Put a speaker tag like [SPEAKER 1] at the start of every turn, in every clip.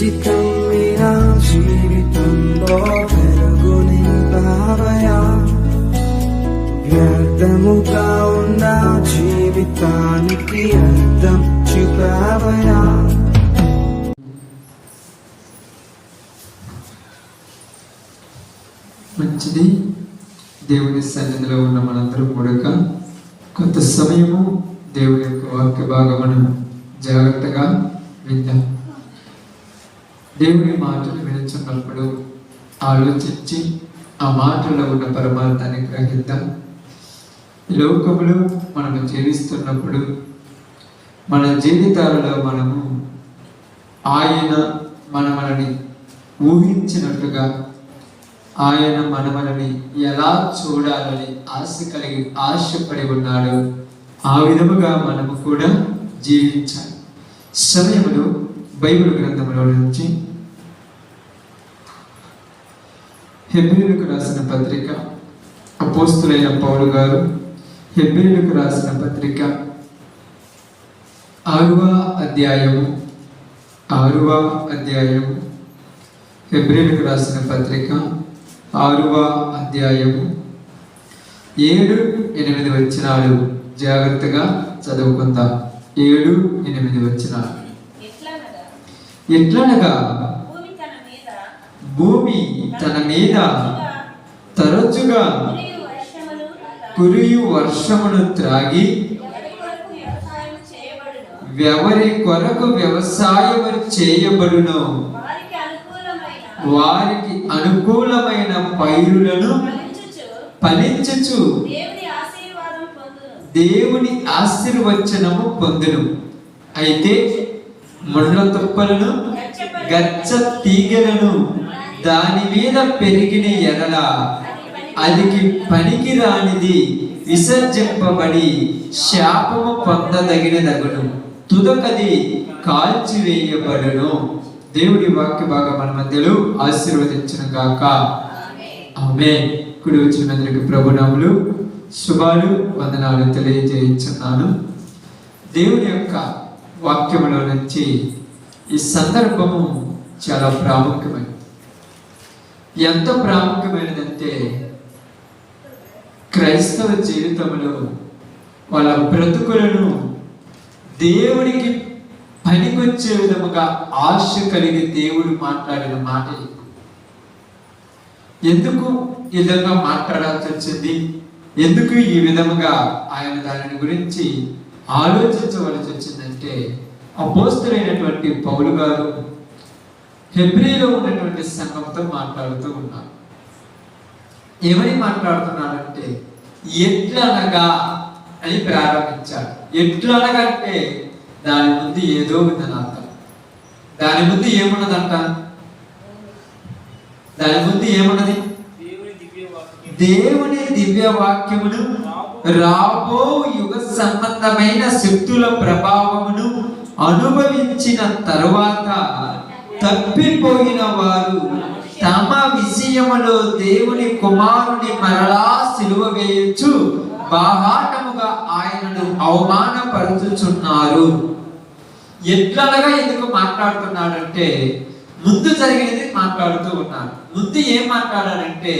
[SPEAKER 1] జీవితం మీరా జీవితంలో వెలుగు నింపావయా, వ్యర్థముగా ఉన్న జీవితానికి అర్థం చూపావయా.
[SPEAKER 2] మంచిది. దేవుని సన్నిధిలో ఉన్న మనందరూ కూడా కొంత సమయము దేవుని యొక్క వాక్య భాగమును జాగ్రత్తగా విందాం. దేవుని మాటలు వినించినప్పుడు ఆలోచించి ఆ మాటల్లో ఉన్న పరమార్థాన్ని గ్రహిద్దాం. లోకములో మనము జీవిస్తున్నప్పుడు మన జీవితాలలో మనము ఆయన మనల్ని ఊహించినట్టుగా ఆయన మనల్ని ఎలా చూడాలని ఆశపడి ఉన్నాడు. ఆ విధముగా మనము కూడా జీవించాలి. సమయంలో బైబిల్ గ్రంథంలో నుంచి హెబ్రీయులకు రాసిన పత్రిక, అపోస్తులైన పౌలు గారు హెబ్రీయులకు రాసిన పత్రిక 6వ అధ్యాయము హెబ్రీయులకు రాసిన పత్రిక 6వ అధ్యాయము 7-8 వచనాలు జాగ్రత్తగా చదువుకుందాం. 7-8 వచనాలు. ఎట్లనగా భూమి తన మీద తరచుగా కురియు వర్షమును త్రాగి ఎవరి కొరకు వ్యవసాయము చేయబడును వారికి అనుకూలమైన పైరులను ఫలించుచు దేవుని ఆశీర్వచనము పొందును. అయితే ముళ్ళ తుప్పలను గచ్చ తీగలను దాని మీద పెరిగిన ఎడల అదికి పనికి రానిది విసర్జింపబడి శాపము పొందదగినదగును, తుదకది కాల్చివేయబడును. దేవుడి వాక్య భాగం మన మధ్యలో ఆశీర్వదించును గాక. ఆమేన్. కుడి వచ్చినందుకు ప్రభునాములు శుభాలు వందనాలు తెలియజేయించున్నాను. దేవుని యొక్క వాక్యములో నుంచి ఈ సందర్భము చాలా ప్రాముఖ్యమైనది. ఎంత ప్రాముఖ్యమైనదంటే క్రైస్తవ జీవితంలో వాళ్ళ బ్రతుకులను దేవుడికి పనికొచ్చే విధముగా ఆశ కలిగి దేవుడు మాట్లాడిన మాట. ఎందుకు ఈ విధంగా మాట్లాడాల్సి వచ్చింది, ఎందుకు ఈ విధముగా ఆయన దానిని గురించి ఆలోచించవలసి వచ్చిందంటే, అపోస్తలుడైనటువంటి పౌలు గారు హెబ్రీలో ఉన్నటువంటి సంఘంతో మాట్లాడుతూ ఉన్నారు. ఏమని మాట్లాడుతున్నారంటే ఎట్లనగా అని ప్రారంభించారు. ఎట్లనగా అంటే దాని ముందు ఏదో ఉందని అర్థం. దాని ముందు ఏమున్నదంట? దాని ముందు ఏమున్నది? దేవుని దివ్య వాక్యమును, రాబో యుగ సంబంధమైన శక్తుల ప్రభావమును అనుభవించిన తరువాత తప్పిపోయిన వారు తమ విషయములో దేవుని కుమారుని మరలా సిలువ వేయచ్చు బాహాటముగా ఆయనను అవమానపరుచుచున్నారు. ఎట్లనగా ఎందుకు మాట్లాడుతున్నాడంటే ముందు జరిగినది మాట్లాడుతూ ఉన్నారు. ముందు ఏం మాట్లాడారంటే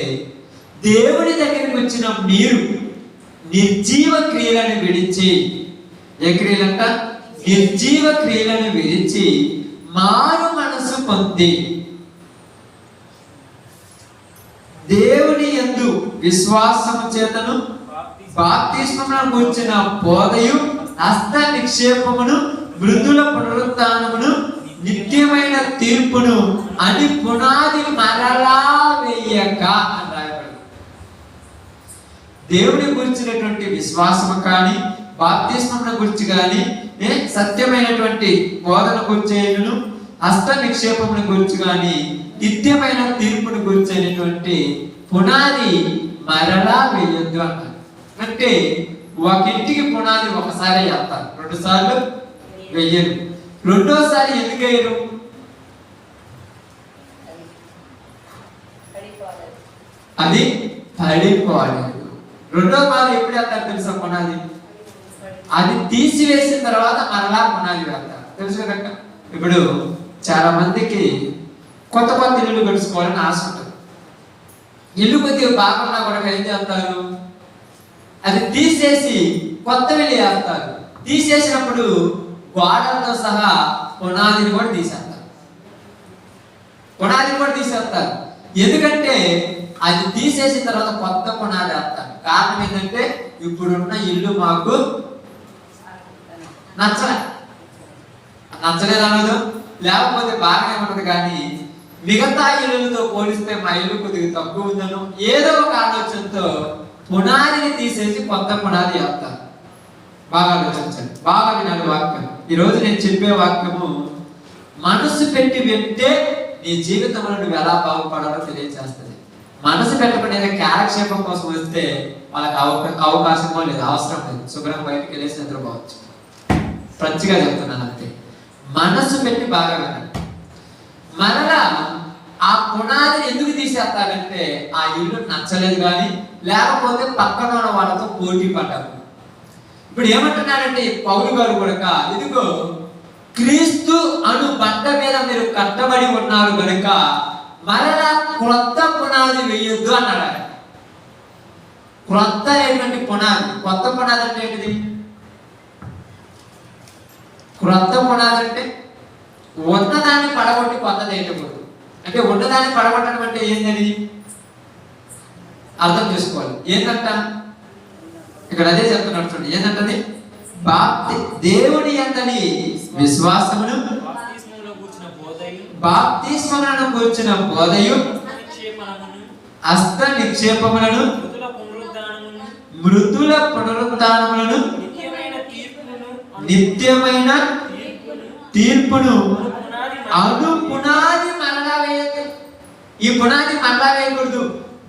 [SPEAKER 2] దేవుని దగ్గరికి వచ్చిన మీరు నిర్జీవ క్రియలను విడిచి, ఏ క్రియలంట? నిర్జీవ క్రియలను విడిచి మారు మనసు పొంది దేవుని యందు విశ్వాసము చేతను బాప్తిస్మమును గురించిన బోధయు హస్త నిక్షేపమును మృతుల పునరుత్థానమును నిత్యమైన తీర్పును అని పునాది మరలా వేయక రాయబడింది. దేవుని గురించినటువంటి విశ్వాసము కానీ, బాప్తిస్మమును గురించి కానీ, సత్యమైనటువంటి బోధన గురించేను, హస్త నిక్షేపమును గురించి కానీ, నిత్యమైన తీర్పును గురించినటువంటి పునాది మరలా వేయొద్దు అన్నారు. అంటే ఒక ఇంటికి పునాది ఒకసారి వేస్తారు, 2 సార్లు వేయరు. రెండోసారి ఎందుకు వేయరు? అది పడిపోలేదు. రెండో సారి ఎప్పుడు వేస్తారు తెలుసా పునాది? అది తీసివేసిన తర్వాత మరలా పునాది వేస్తారు. తెలుసు కదా. ఇప్పుడు చాలా మందికి కొత్త కొత్త ఇల్లు కలుసుకోవాలని ఆశ ఉంటుంది. ఇల్లు కొద్దిగా బాగున్నా కూడా ఏం చేస్తారు, అది తీసేసి కొత్త ఇల్లు వేస్తారు. తీసేసినప్పుడు గోడలతో సహా పునాదిని కూడా తీసేస్తారు. ఎందుకంటే అది తీసేసిన తర్వాత కొత్త పునాది వేస్తారు. కారణం ఏంటంటే ఇప్పుడున్న ఇల్లు మాకు నచ్చలేదు అనదు, లేకపోతే బాగానే ఉన్నది, కానీ మిగతా ఇల్లులతో పోలిస్తే మా ఇల్లు కొద్దిగా తక్కువ ఉందను ఏదో ఒక ఆలోచనతో పునాదిని తీసేసి కొత్త పునాది వేస్తారు. బాగా ఆలోచించండి, బాగా వినాలి వాక్యం. ఈరోజు నేను చెప్పే వాక్యము మనసు పెట్టి వింటే నీ జీవితంలో నువ్వు ఎలా బాగుపడాలో తెలియజేస్తుంది. మనసు పెట్టకుండా కాలక్షేపం కోసం వస్తే వాళ్ళకి అవకాశమో లేదు, అవసరం లేదు, శుభ్రంగా బయటకు వెళ్ళేసి నిద్రపోవచ్చు. ప్రతిగా చెప్తున్నాను అంతే. మనసు పెట్టి బాగా వినండి. మరలా ఆ పునాదిని ఎందుకు తీసేస్తారంటే ఆ ఇల్లు నచ్చలేదు కానీ, లేకపోతే పక్కన ఉన్న వాళ్ళతో పోటీ పడ్డారు. ఇప్పుడు ఏమంటున్నారంటే పౌలు గారు కూడా, ఇదిగో క్రీస్తు అను బండ మీద మీరు కట్టబడి ఉన్నారు కనుక మరలా క్రొత్త పునాది వేయొద్దు అన్నాడు. క్రొత్త అనేటువంటి పునాది, కొత్త పునాది అంటే ఏంటిది? క్రొత్త పునాది అంటే ఉన్నదాన్ని పడగొట్టి కొత్తది వేయకూడదు. అంటే ఉన్నదాన్ని పడగొట్టడం అంటే ఏంటది అర్థం చేసుకోవాలి. ఏంటంట ఇక్కడ అదే చెప్తున్నాడు చూడండి. ఏంటంటది? దేవుడి యందలి విశ్వాసమును, బాప్తిస్మములను గూర్చిన బోధయు, హస్త నిక్షేపములను, మృతుల పునరుద్ధానములను, నిత్యమైన తీర్పును అను పునాది మరలా వేయదు. ఈ పునాది మరలా వేయకూడదు.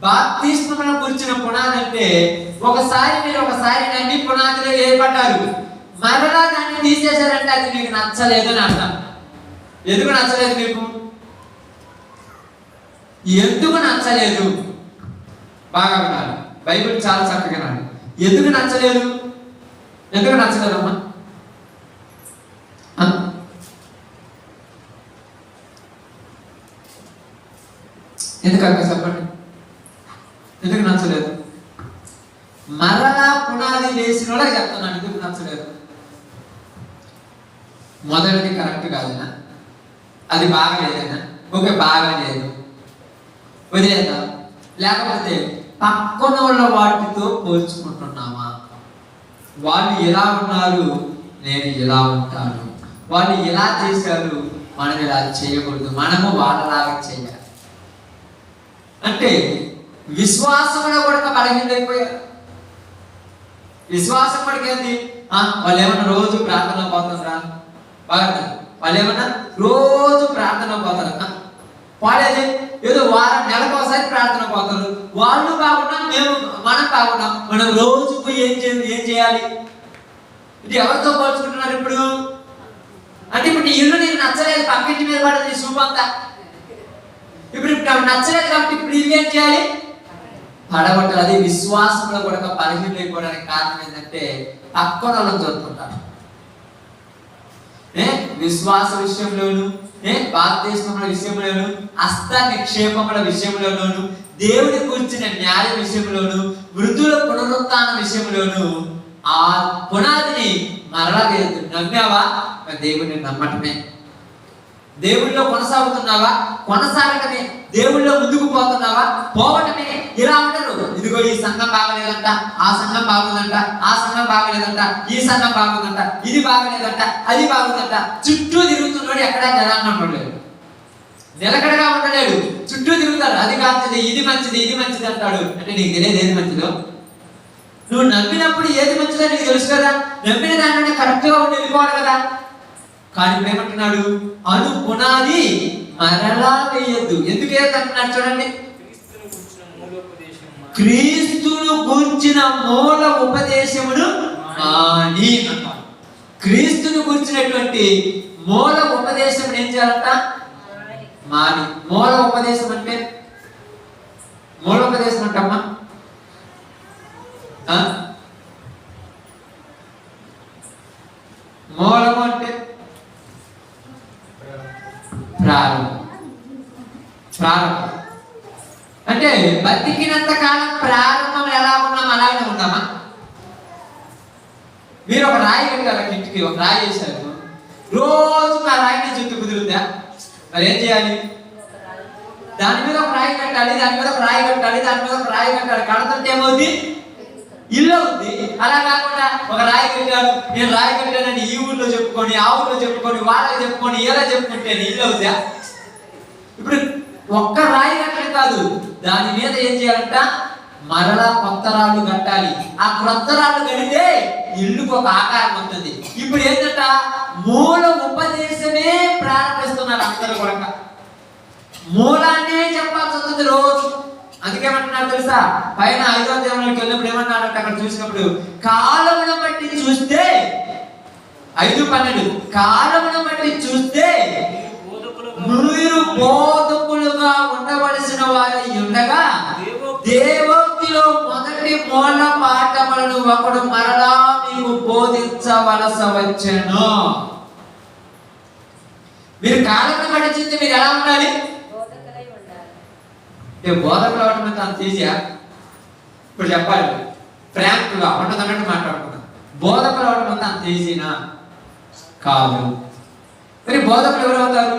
[SPEAKER 2] బాప్తిస్మములను గురించిన పునాది అంటే మీరు ఒకసారి నమ్మి పునాదిలో ఏర్పడ్డారు, మరలా దాన్ని తీసేశారంటే అది మీకు నచ్చలేదు అని అర్థం. ఎందుకు నచ్చలేదు మీకు? ఎందుకు నచ్చలేదు బాగా వినాలి. బైబిల్ చాలా చక్కగా వినాలి. ఎందుకు నచ్చలేదు అమ్మా? ఎందుకక్క చెప్పండి, ఎందుకు నచ్చలేదు? మరలా పునాది వేసిన వాళ్ళకి చెప్తున్నాను ఎందుకు నచ్చలేదు. మొదటిది కరెక్ట్ కాదనా? అది బాగాలేదనా? ఓకే, బాగాలేదు, వదిలేదా? లేకపోతే పక్కన వాళ్ళ వాటితో పోల్చుకుంటున్నామా? వాళ్ళు ఎలా ఉన్నారు, నేను ఎలా ఉంటాను, వాళ్ళు ఎలా చేశారు, మనం ఇలా చేయకూడదు, మనము వాళ్ళలాగా చేయాలి. అంటే విశ్వాసంలో కూడా బలహీనైపోయారు. విశ్వాసం పడికేంది? వాళ్ళు ఏమన్నా రోజు ప్రార్థన పోతారా? బాగా వాళ్ళు ఏమన్నా రోజు ప్రార్థన పోతారు. వాళ్ళేది ఏదో నెలకు ఒకసారి ప్రార్థన పోతారు. వాళ్ళు బాగున్నాం, మనం బాగున్నాం, మనం రోజు పోయి ఏం చేయాలి? ఇది ఎవరితో పోల్చుకుంటున్నారు ఇప్పుడు? అంటే ఇప్పుడు నీ ఇల్లు నీకు నచ్చలేదు, పక్కింటి మీద పడదు చూపంతా. ఇప్పుడు నచ్చలేదు కాబట్టి ఇప్పుడు ఇల్లు ఏం చేయాలి? పడగొట్టాలి. అది విశ్వాసంలో కూడా బలహీనైపోవడానికి కారణం ఏంటంటే పక్కన వాళ్ళని చూస్తుంటారు. విశ్వాస విషయంలోను, బాప్తిస్మముల విషయంలోను, హస్త నిక్షేపముల విషయంలోను, దేవుని కూర్చిన న్యాయ విషయంలోను, మృతుల పునరుత్థాన విషయంలోను ఆ పునాదిని మరలా వేయద్దు. నమ్మావా? దేవుడిని నమ్మటమే. దేవుళ్ళో కొనసాగుతున్నావా? కొనసాగటమే. దేవుళ్ళో ముందుకు పోతున్నావా? పోవటమే. ఇలా ఉండరు. ఇదిగో ఈ సంఘం బాగలేదంట, ఆ సంఘం బాగుందంట, ఆ సంఘం బాగలేదంట, ఈ సంఘం బాగుందంట, ఇది బాగలేదంట, అది బాగుందంట. చుట్టూ తిరుగుతున్నాడు, ఎక్కడా జనాన్ని ఉండలేడు, నిలకడగా ఉండలేడు. చుట్టూ తిరుగుతాడు. అది కాదు, ఇది మంచిది, ఇది మంచిది అంటాడు. అంటే నీకు తెలియదు ఏది మంచిదో. నువ్వు నమ్మినప్పుడు ఏది మంచిదో నీకు తెలుసు కదా. నమ్మిన దాంట్లోనే కరెక్ట్గా ఉండి వెళ్ళిపోవాలి కదా. కానీ ఏమంటున్నాడు? అను పునాది మరలా వేయద్దు. ఎందుకు వేయద్దంటున్నాడు చూడండి. క్రీస్తును గూర్చిన మూల ఉపదేశమును మాని అంటాడు. క్రీస్తును గూర్చినటువంటి మూల ఉపదేశం ఏం చేయాలంట? మాని. మూల ఉపదేశం అంటే మూల ఉపదేశం అంటమ్మా మూలము అంటే ప్రారంభం. అంటే బతికినంత కాలం ప్రారంభం ఎలా ఉన్నాం అలాగే ఉన్నామా? మీరు ఒక రాయి కట్టారు, ఇంటికి ఒక రాయి వేశారు, రోజు ఆ రాయిని చుట్టూ కుదురుద్దా? మరి ఏం చేయాలి? దాని మీద ఒక రాయి కట్టాలి, దాని మీద ఒక రాయి కట్టాలి, దాని మీద ఒక రాయి కట్టాలి. కడతంటే ఏమవుద్ది? ఇల్లు అవుద్ది. అలా కాకుండా ఒక రాయి కట్టాడు, నేను రాయి కట్టానని ఈ ఊళ్ళో చెప్పుకొని, ఆ ఊళ్ళో చెప్పుకొని, వాళ్ళకి చెప్పుకొని, ఇలా చెప్పుకుంటే ఇల్లు అవుద్దా? ఇప్పుడు ఒక్క రాయి కట్టడం కాదు, దాని మీద ఏం చేయాలంట? మరలా కొత్త రాళ్ళు కట్టాలి. ఆ కొత్త రాళ్ళు కడితే ఇల్లుకు ఒక ఆకారం వస్తుంది. ఇప్పుడు ఏంటంట? మూల ఉపదేశమే ప్రారంభిస్తున్నారు అందరూ కూడా. మూలాన్నే చెప్పాల్సి వస్తుంది రోజు. అందుకేమంటున్నారు తెలుసా? పైన 5వ అధ్యాయంలోకి వెళ్ళినప్పుడు ఏమన్నారంటే, అక్కడ చూసినప్పుడు కాలమును బట్టి చూస్తే 5:12 కాలమును బట్టి చూస్తే మీరు బోధకులుగా ఉండవలసిన వారై ఉండగా దేవోక్తిలో మొదటి మూల పాఠములను ఒకడు మరలా మీకు బోధించవలసి వచ్చెను. మీరు కాలమును బట్టి చూస్తే మీరు ఎలా ఉండాలి? బోధకులు అవడం అంటే అంత ఈజీయా? ఇప్పుడు చెప్పాలి, ఫ్రాంక్గా ఉండదన్నట్టు మాట్లాడుకున్నాం. బోధకులు అవడం అంటే అంత ఈజీనా? కాదు. మరి బోధకులు ఎవరు అవుతారు?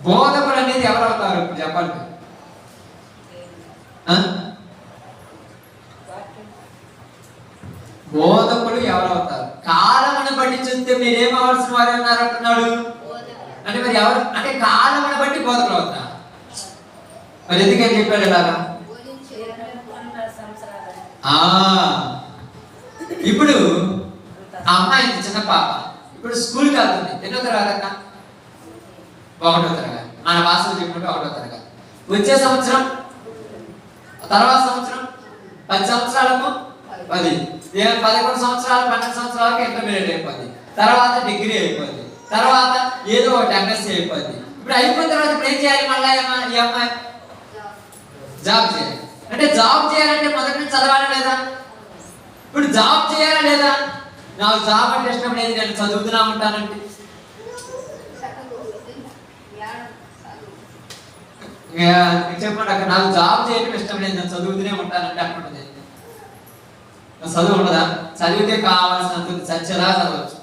[SPEAKER 2] బోధకులు అనేది ఎవరు అవుతారు? ఇప్పుడు చెప్పాలి. బోధకులు ఎవరు అవుతారు? కాలమును బట్టి చూస్తే మీరేమవలసిన వారు అన్నారు అంటున్నాడు. అంటే మరి ఎవరు అంటే కాలమును బట్టి బోధకులు అవుతారు. మరి ఎందుకని చెప్పాడు ఇలాగా? ఇప్పుడు ఆ అమ్మాయి చిన్న పాప ఇప్పుడు స్కూల్కి వెళ్తుంది. ఎన్నో తరగతి అక్క? 1వ తరగతి. మన భాషలో చెప్పుకుంటే 1వ తరగతి. వచ్చే సంవత్సరం, తర్వాత సంవత్సరం 10 సంవత్సరాలకు 10, 11 సంవత్సరాలు 12 సంవత్సరాలకు ఇంటర్మీడియట్ అయిపోద్ది. తర్వాత డిగ్రీ అయిపోద్ది. తర్వాత ఏదో ఒకటి ఎంఎస్సీ అయిపోద్ది. ఇప్పుడు అయిపోయిన తర్వాత ఇప్పుడు ఏం చేయాలి? మళ్ళీ ఈ అమ్మాయి జాబ్ చేయాలి. అంటే జాబ్ చేయాలంటే మొదటి నుంచి చదవాలి లేదా? ఇప్పుడు జాబ్ చేయాలా లేదా? నాకు జాబ్ అంటే ఇష్టం లేదు, నేను చదువుతున్నా ఉంటానంటే చెప్పండి అక్కడ, నాకు జాబ్ చేయడం ఇష్టం లేదు, నేను చదువుతూనే ఉంటానంటే అనుకుంటుంది. చదువు ఉండదా? చదివితే కావాల్సినంత చచ్చేలా చదవచ్చు.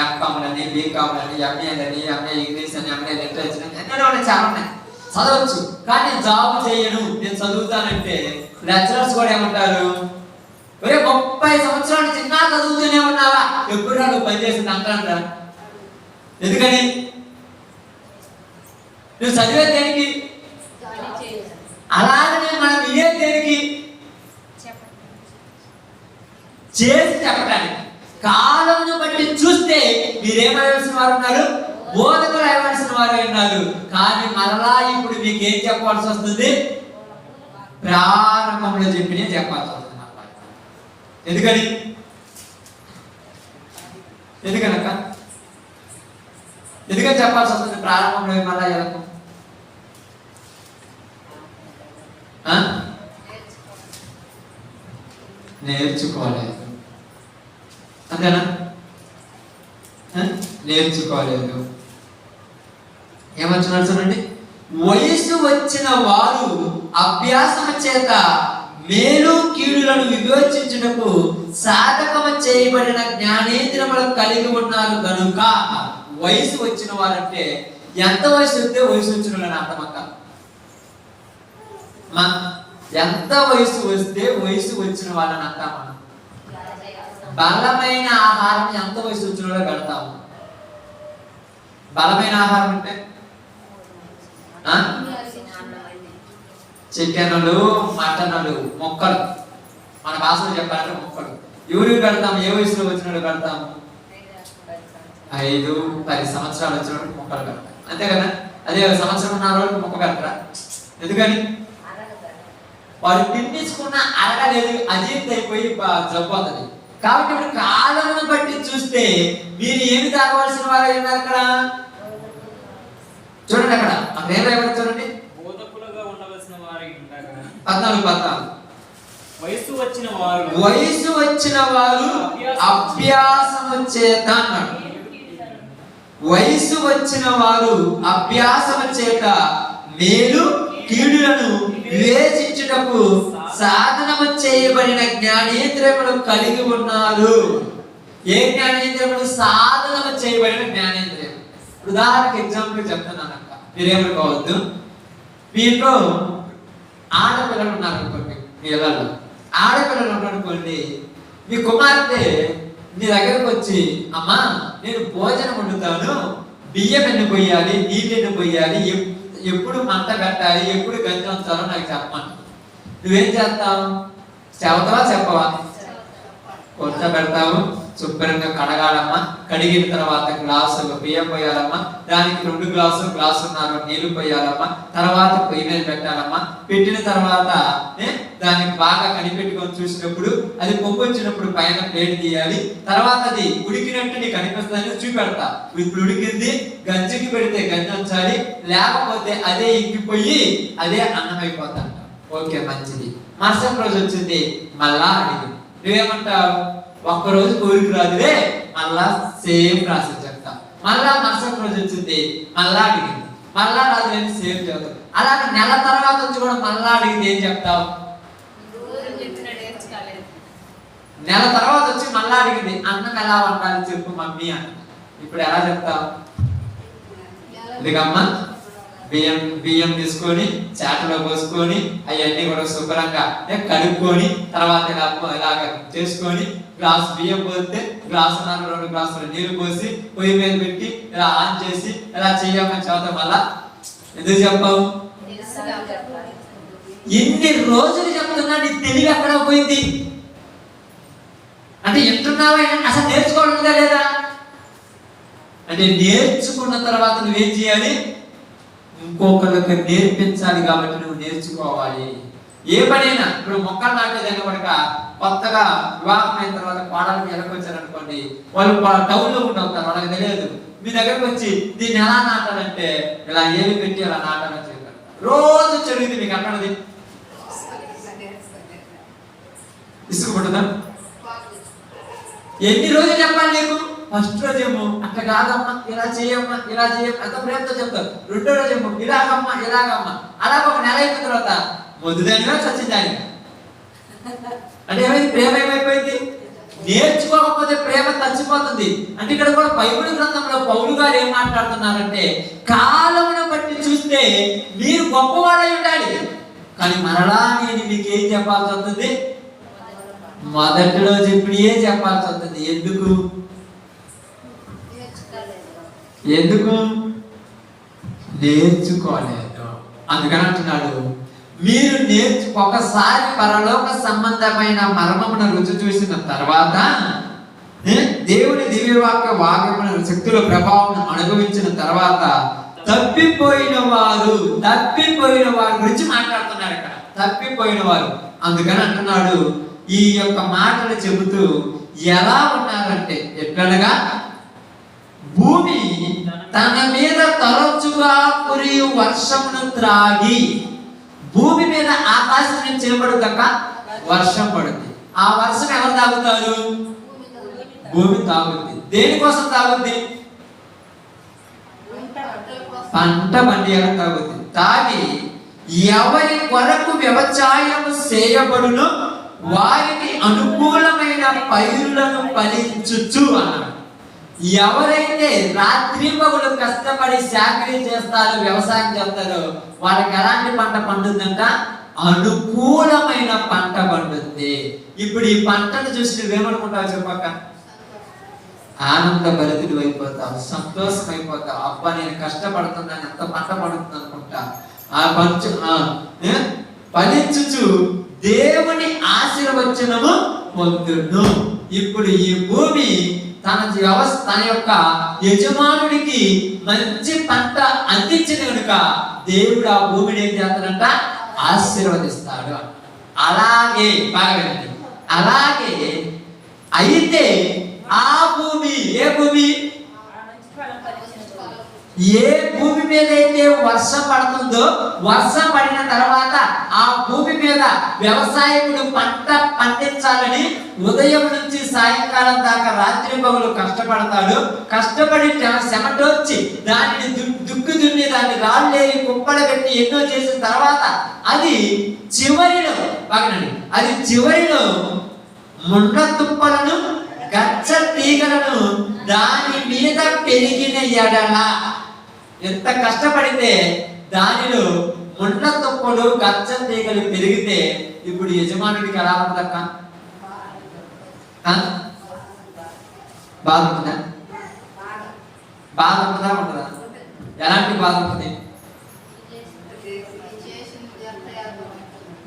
[SPEAKER 2] ఎంకామ్లని, బీకామ్లని, ఎంఏలని, ఎంఏ ఇంగ్లీష్ అని, ఎంఏ లిటరేచర్ అని ఎన్నో చాలా ఉన్నాయి, చదవచ్చు. కానీ నేను జాబ్ చేయను, నేను చదువుతానంటే లెక్చరర్స్ కూడా ఏమంటారు? 30 సంవత్సరాలు చిన్న చదువుతూనే ఉన్నావా, ఎప్పుడు నువ్వు పనిచేసింది అంటారా? ఎందుకని? నువ్వు చదివే దేనికి? అలాగనే మనం ఇదే దేనికి? చేసి చెప్పడానికి. కాలమును బట్టి చూస్తే మీరేమవలసిన వారు ఉన్నారు? బోధకులు అవ్వాల్సిన వారు ఉన్నారు. కానీ మరలా ఇప్పుడు మీకు ఏం చెప్పాల్సి వస్తుంది? ప్రారంభంలో చెప్పినే చెప్పాల్సి వస్తుంది. ఎందుకని? ఎందుకనక్క? ఎందుకని చెప్పాల్సి వస్తుంది ప్రారంభంలో? మళ్ళా ఎలకు నేర్చుకోలేదు, అంతేనా? నేర్చుకోలేదు. ఏమంటున్నారు చూడండి, వయసు వచ్చిన వారు అభ్యాసం చేత మేలు కీడులను వివేచించుటకు సాధకము చేయబడిన జ్ఞానేంద్రియములను కలిగి ఉన్నారు కనుక. వయసు వచ్చిన వారంటే ఎంత వయసు వస్తే వయసు వచ్చిన వాళ్ళని అర్థమక్క? ఎంత వయసు వస్తే వయసు వచ్చిన వాళ్ళని అంటాం మనం. బలమైన ఆహారం ఎంత వయసు వచ్చిన వాళ్ళు పెడతాము? బలమైన ఆహారం అంటే చికెన్లు, మటన్లు, మొక్కలు. మన భాషలో చెప్పాలంటే మొక్కలు. ఎవరికి పెడతాము? ఏ వయసులో వచ్చిన వాళ్ళు పెడతాము? 5-10 సంవత్సరాలు వచ్చిన వాళ్ళకి మొక్కలు పెడతాం, అంతే కదా? అదే సంవత్సరం ఉన్న వాళ్ళకి మొక్క పెడతారా? ఎందుకని? వాడు తిన్నించుకున్న అరగలేదు, అజీర్తి అయిపోయి జబ్బు అవుతుంది. కాబట్టి ఇప్పుడు కాలమును బట్టి చూస్తే మీరు ఏమి తాగవలసిన వారు ఉన్నారు అక్కడ? చూడండి అక్కడ అక్కడ ఏం రాయబడి చూడండి. 14
[SPEAKER 3] వయసు వచ్చిన వారు
[SPEAKER 2] అభ్యాసము చేత అన్నాడు. వయసు వచ్చిన వారు అభ్యాసము చేత మేలు కీడులను వివేచించుటకు సాధనము చేయబడిన జ్ఞానేంద్రియములు కలిగి ఉన్నారు. ఏ జ్ఞానేంద్రియములు? సాధనము చేయబడిన జ్ఞానేంద్రియం. ఉదాహరణకు ఎగ్జాంపుల్ చెప్తున్నాను అక్క, మీరేమనుకోవద్దు. మీలో ఆడపిల్లలు ఉన్నారు అనుకోండి, మీ ఇళ్ళలో ఆడపిల్లలు ఉన్నారనుకోండి, మీ కుమార్తె నీ దగ్గరకు వచ్చి, అమ్మా నేను భోజనం వండుతాను, బియ్యం ఎన్ని పోయాలి, నీళ్ళు ఎన్ని పోయాలి, ఎప్పుడు మంట పెట్టాలి, ఎప్పుడు గంజి ఉంచాలో నాకు చెప్పమంట. నువ్వేం చేస్తావు? చెబుతావా చెప్పవా? కొత్త పెడతావు, శుభ్రంగా కడగాలమ్మా, కడిగిన తర్వాత గ్లాసు బియ్యం పోయాలమ్మా, దానికి 2 గ్లాసున్నర నీళ్లు పోయాలమ్మా, తర్వాత పొయ్యి మీద పెట్టాలమ్మా, పెట్టిన తర్వాత దానికి బాగా కనిపెట్టుకొని చూసినప్పుడు అది పొంగొచ్చినప్పుడు పైన ప్లేట్ తీయాలి, తర్వాత అది ఉడికినట్టు నీకు అనిపిస్తుందని చూపెడతా. ఇప్పుడు ఉడికింది, గంజికి పెడితే గంజి ఉంచాలి, లేకపోతే అదే ఇంకిపోయి అదే అన్నం అయిపోతాంట. ఓకే, మంచిది. మరుసటి రోజు వచ్చింది, మళ్ళా అడిగి నువ్వేమంటావు? ఒక్కరోజు కోరిక రాదులే, మళ్ళా సేమ్ ప్రాసెస్ చెప్తా. మళ్ళా మరుసటి రోజు వచ్చింది, మళ్ళా అడిగింది, మళ్ళా రాదులేని సేమ్ చెప్తావు. అలాగే నెల తర్వాత వచ్చి కూడా మళ్ళా అడిగింది, ఏం చెప్తావు? నెల తర్వాత వచ్చి మళ్ళా అడిగింది, అన్నం ఎలా వండాలి చెప్పు మమ్మీ అన్న. ఇప్పుడు ఎలా చెప్తావు? ఇదిగమ్మా బియ్యం తీసుకొని చాటలో పోసుకొని అవన్నీ కూడా శుభ్రంగా కడుక్కొని తర్వాత ఇలాగ చేసుకొని గ్లాసు బియ్యం పోస్తే గ్లాసున్నర 2 గ్లాసుల నీళ్లు పోసి పొయ్యి మీద పెట్టి ఇలా ఆన్ చేసి ఇలా చెయ్యమని చదువుతాం. వల్ల ఎందుకు చెప్పావు? ఎన్ని రోజులు చెప్తున్నా నీ తెలివి ఎక్కడ పోయింది అంటే ఎంటున్నావా? అసలు నేర్చుకోవడం లేదా అంటే నేర్చుకున్న తర్వాత నువ్వేం చేయాలి? ఇంకొకరికి నేర్పించాలి. కాబట్టి నువ్వు నేర్చుకోవాలి. ఏ పనైనా ఇప్పుడు మొక్కలు నాటేదైనా కూడా కొత్తగా వివాహం అయిన తర్వాత కోడలకు ఎలకొచ్చారనుకోండి, వాళ్ళు టౌన్ లో ఉంటారు, వాళ్ళకి తెలియదు. మీ దగ్గరకు వచ్చి దీన్ని ఎలా నాటాలంటే ఇలా ఏమి పెట్టి అలా నాటాలని చెప్పారు. రోజు చదివింది మీకు అక్కడది ఇసుకుపడుతుందా? ఎన్ని రోజులు చెప్పాలి నీకు? ఫస్ట్ రోజేమో అట్లా కాదమ్మా, ఇలా చేయమ్మా, ఇలా చేయమ్మా, అంత ప్రేమతో చెప్తారు. 2వ రోజేమో ఇలాగమ్మా, ఇలాగమ్మా. అలా ఒక నెల అయిపోయిన తర్వాత మొదటిదానిగా చచ్చిందాని అంటే ఏమైంది? ప్రేమ ఏమైపోయింది? నేర్చుకోకపోతే ప్రేమ చచ్చిపోతుంది. అంటే ఇక్కడ కూడా బైబిల్ గ్రంథంలో పౌలు గారు ఏం మాట్లాడుతున్నారంటే, కాలమును బట్టి చూస్తే మీరు గొప్పవాడై ఉండాలి, కానీ మరలా నేను మీకు ఏం చెప్పాల్సి వస్తుంది? మొదటిలో చెప్పినయే చెప్పాల్సి వస్తుంది. ఎందుకు? నేర్చుకోలేదు. అందుకని అంటున్నాడు, మీరు ఒకసారి పరలోక సంబంధమైన మర్మమును రుచి చూసిన తర్వాత, దేవుని దివ్యవాక్య శక్తుల ప్రభావం అనుభవించిన తర్వాత తప్పిపోయిన వారు గురించి మాట్లాడుతున్నాడు ఇక్కడ. తప్పిపోయిన వారు. అందుకని అంటున్నాడు, ఈ యొక్క మాటలు చెబుతూ ఎలా ఉన్నారంటే, ఎట్లనగా భూమి తన మీద తరచుగా కురియు వర్షమును త్రాగి, భూమి మీద ఆకాశం నుంచి నిలబడుగాక వర్షం పడుతుంది. ఆ వర్షం ఎవరు తాగుతారు? భూమి తాగుద్ది. దేనికోసం తాగుద్ది? పంట పండియాలని తాగుద్ది. తాగి ఎవరి కొరకు వ్యవసాయం చేయబడును వారికి అనుకూలమైన పైరులను ఫలించుచు అన్నాడు. ఎవరైతే రాత్రి పగలు కష్టపడి చాకరీ చేస్తారో, వ్యవసాయం చేస్తారో, వాళ్ళకి ఎలాంటి పంట పండుతుందంట? అనుకూలమైన పంట పండుతుంది. ఇప్పుడు ఈ పంటను చూసి నువ్వేమనుకుంటావు చెప్పక? ఆనంద భరితుడు అయిపోతావు, సంతోషం అయిపోతావు. అబ్బా నేను కష్టపడుతున్నాను, ఎంత పంట పడుతుంది అనుకుంటా. ఆ ఫలించుచు దేవుని ఆశీర్వచనము పొందును. ఇప్పుడు ఈ భూమి తన యొక్క యజమానుడికి మంచి పంట అందించిన కనుక దేవుడు ఆ భూమిని ఏం చేస్తాడంట? ఆశీర్వదిస్తాడు. అలాగే బాగా అలాగే అయితే ఆ భూమి ఏ భూమి? ఏ భూమి మీద అయితే వర్షం పడుతుందో, వర్షం పడిన తర్వాత ఆ భూమి మీద వ్యవసాయకుడు పంట పండించాలని ఉదయం నుంచి సాయంకాలం దాకా రాత్రి పగలు కష్టపడతాడు. కష్టపడి చెమటొచ్చి దానిని దుక్కు దున్ని దాన్ని రాళ్ళేరి కుప్పలు పెట్టి ఎన్నో చేసిన తర్వాత అది చివరిలో ముండ్ల తుప్పలను గచ్చ తీగలను దాని మీద పెరిగిన ఎడల, ఎంత కష్టపడితే దానిలో ముండ్ల తుప్పలు గచ్చ తీగలు పెరిగితే ఇప్పుడు యజమానుడికి ఎలా ఉంటుందక్క? బాధ ఉంటుందా? బాధ ఉంటుందా ఉంటుందా? ఎలాంటి బాధ ఉంటుంది?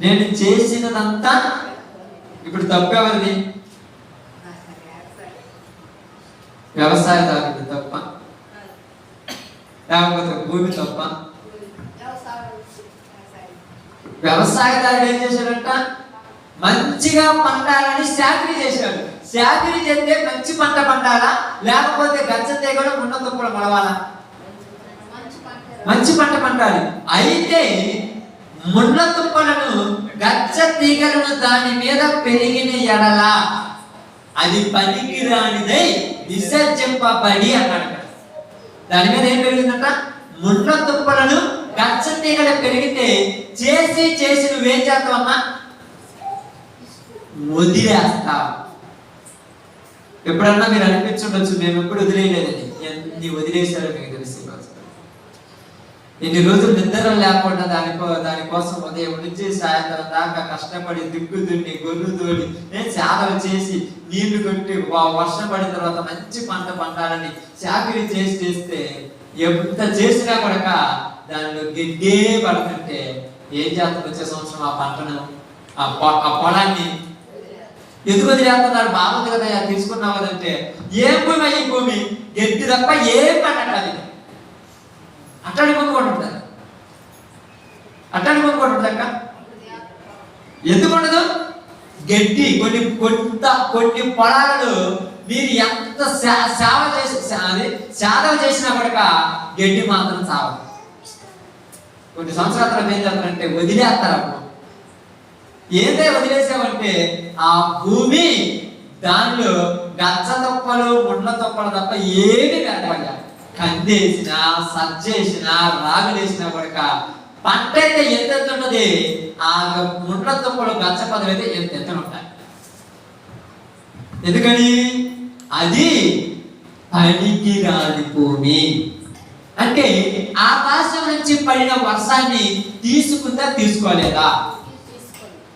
[SPEAKER 2] నేను చేసినదంతా ఇప్పుడు తప్పు ఎవరిది? వ్యవసాయదారుడు తప్ప, లేకపోతే భూమి తప్ప? వ్యవసాయదారుడు ఏం చేశాడంట? మంచిగా పండాలని చాకరీ చేశాడు. చాకరీ చేస్తే మంచి పంట పండాలా, లేకపోతే గచ్చ తీగలు ముండ తుప్పలు పడవాలా? మంచి పంట పండాలి. అయితే ముండ్ల తుప్పలను గచ్చ తీగలను దాని మీద పెరిగిన ఎడల అది పనికి రానిదై విసర్జింపబడి అన్నాడు. దాని మీద ఏం పెరిగిందంట? ముండ్ల తుప్పలను గచ్చ తీగలు పెరిగితే చేసి నువ్వేం చేస్తావమ్మా? వదిలేస్తావు. ఎప్పుడన్నా మీరు అనిపించుండొచ్చు, మేము ఎప్పుడు వదిలేయలేదని. ఎన్ని వదిలేశారో మీకు తెలిసి, ఎన్ని రోజులు నిద్ర లేకుండా దానికోసం ఉదయం నుంచి సాయంత్రం దాకా కష్టపడి దిక్కు దున్ని గొర్రెలు తోడి చాదలు చేసి నీళ్లు కొట్టి వర్షం పడిన తర్వాత మంచి పంట పండాలని చాకరీ చేస్తే ఎంత చేసినా కూడా దానిలో గిడ్డే పడుతుంటే ఏం చేస్తాం? వచ్చే సంవత్సరం ఆ పంటను ఆ పొలాన్ని ఎందుకు వదిలేస్తున్నారు? బాగుంది కదా తీసుకున్నావు కదంటే, ఏం భూమి ఈ భూమి గడ్డి తప్ప ఏం పంట అట్టాడి కొనుక్కుంటుంటారు. అక్క ఎందుకు ఉండదు? గడ్డి కొన్ని పొలాలను మీరు ఎంత సేవ చేసినా కూడా గడ్డి మాత్రం చావదు. కొన్ని సంవత్సరాలు ఏం చేస్తారంటే వదిలేస్తారు. అప్పుడు ఏదే వదిలేసామంటే ఆ భూమి దానిలో గచ్చ తొప్పలు ముండ్ల తొప్పలు తప్ప ఏమి కనపడ, కందేసినా సజ్జేసినా రాగులేసినా కూడా పంట అయితే ఎంత ఉన్నది, ఆ ముండ్ల తుప్పలు గచ్చ పదవి అయితే ఎంత ఉంటాయి. ఎందుకని? అది పనికి రాని భూమి. అంటే ఆకాశం నుంచి పడిన వర్షాన్ని తీసుకుందా తీసుకోలేదా?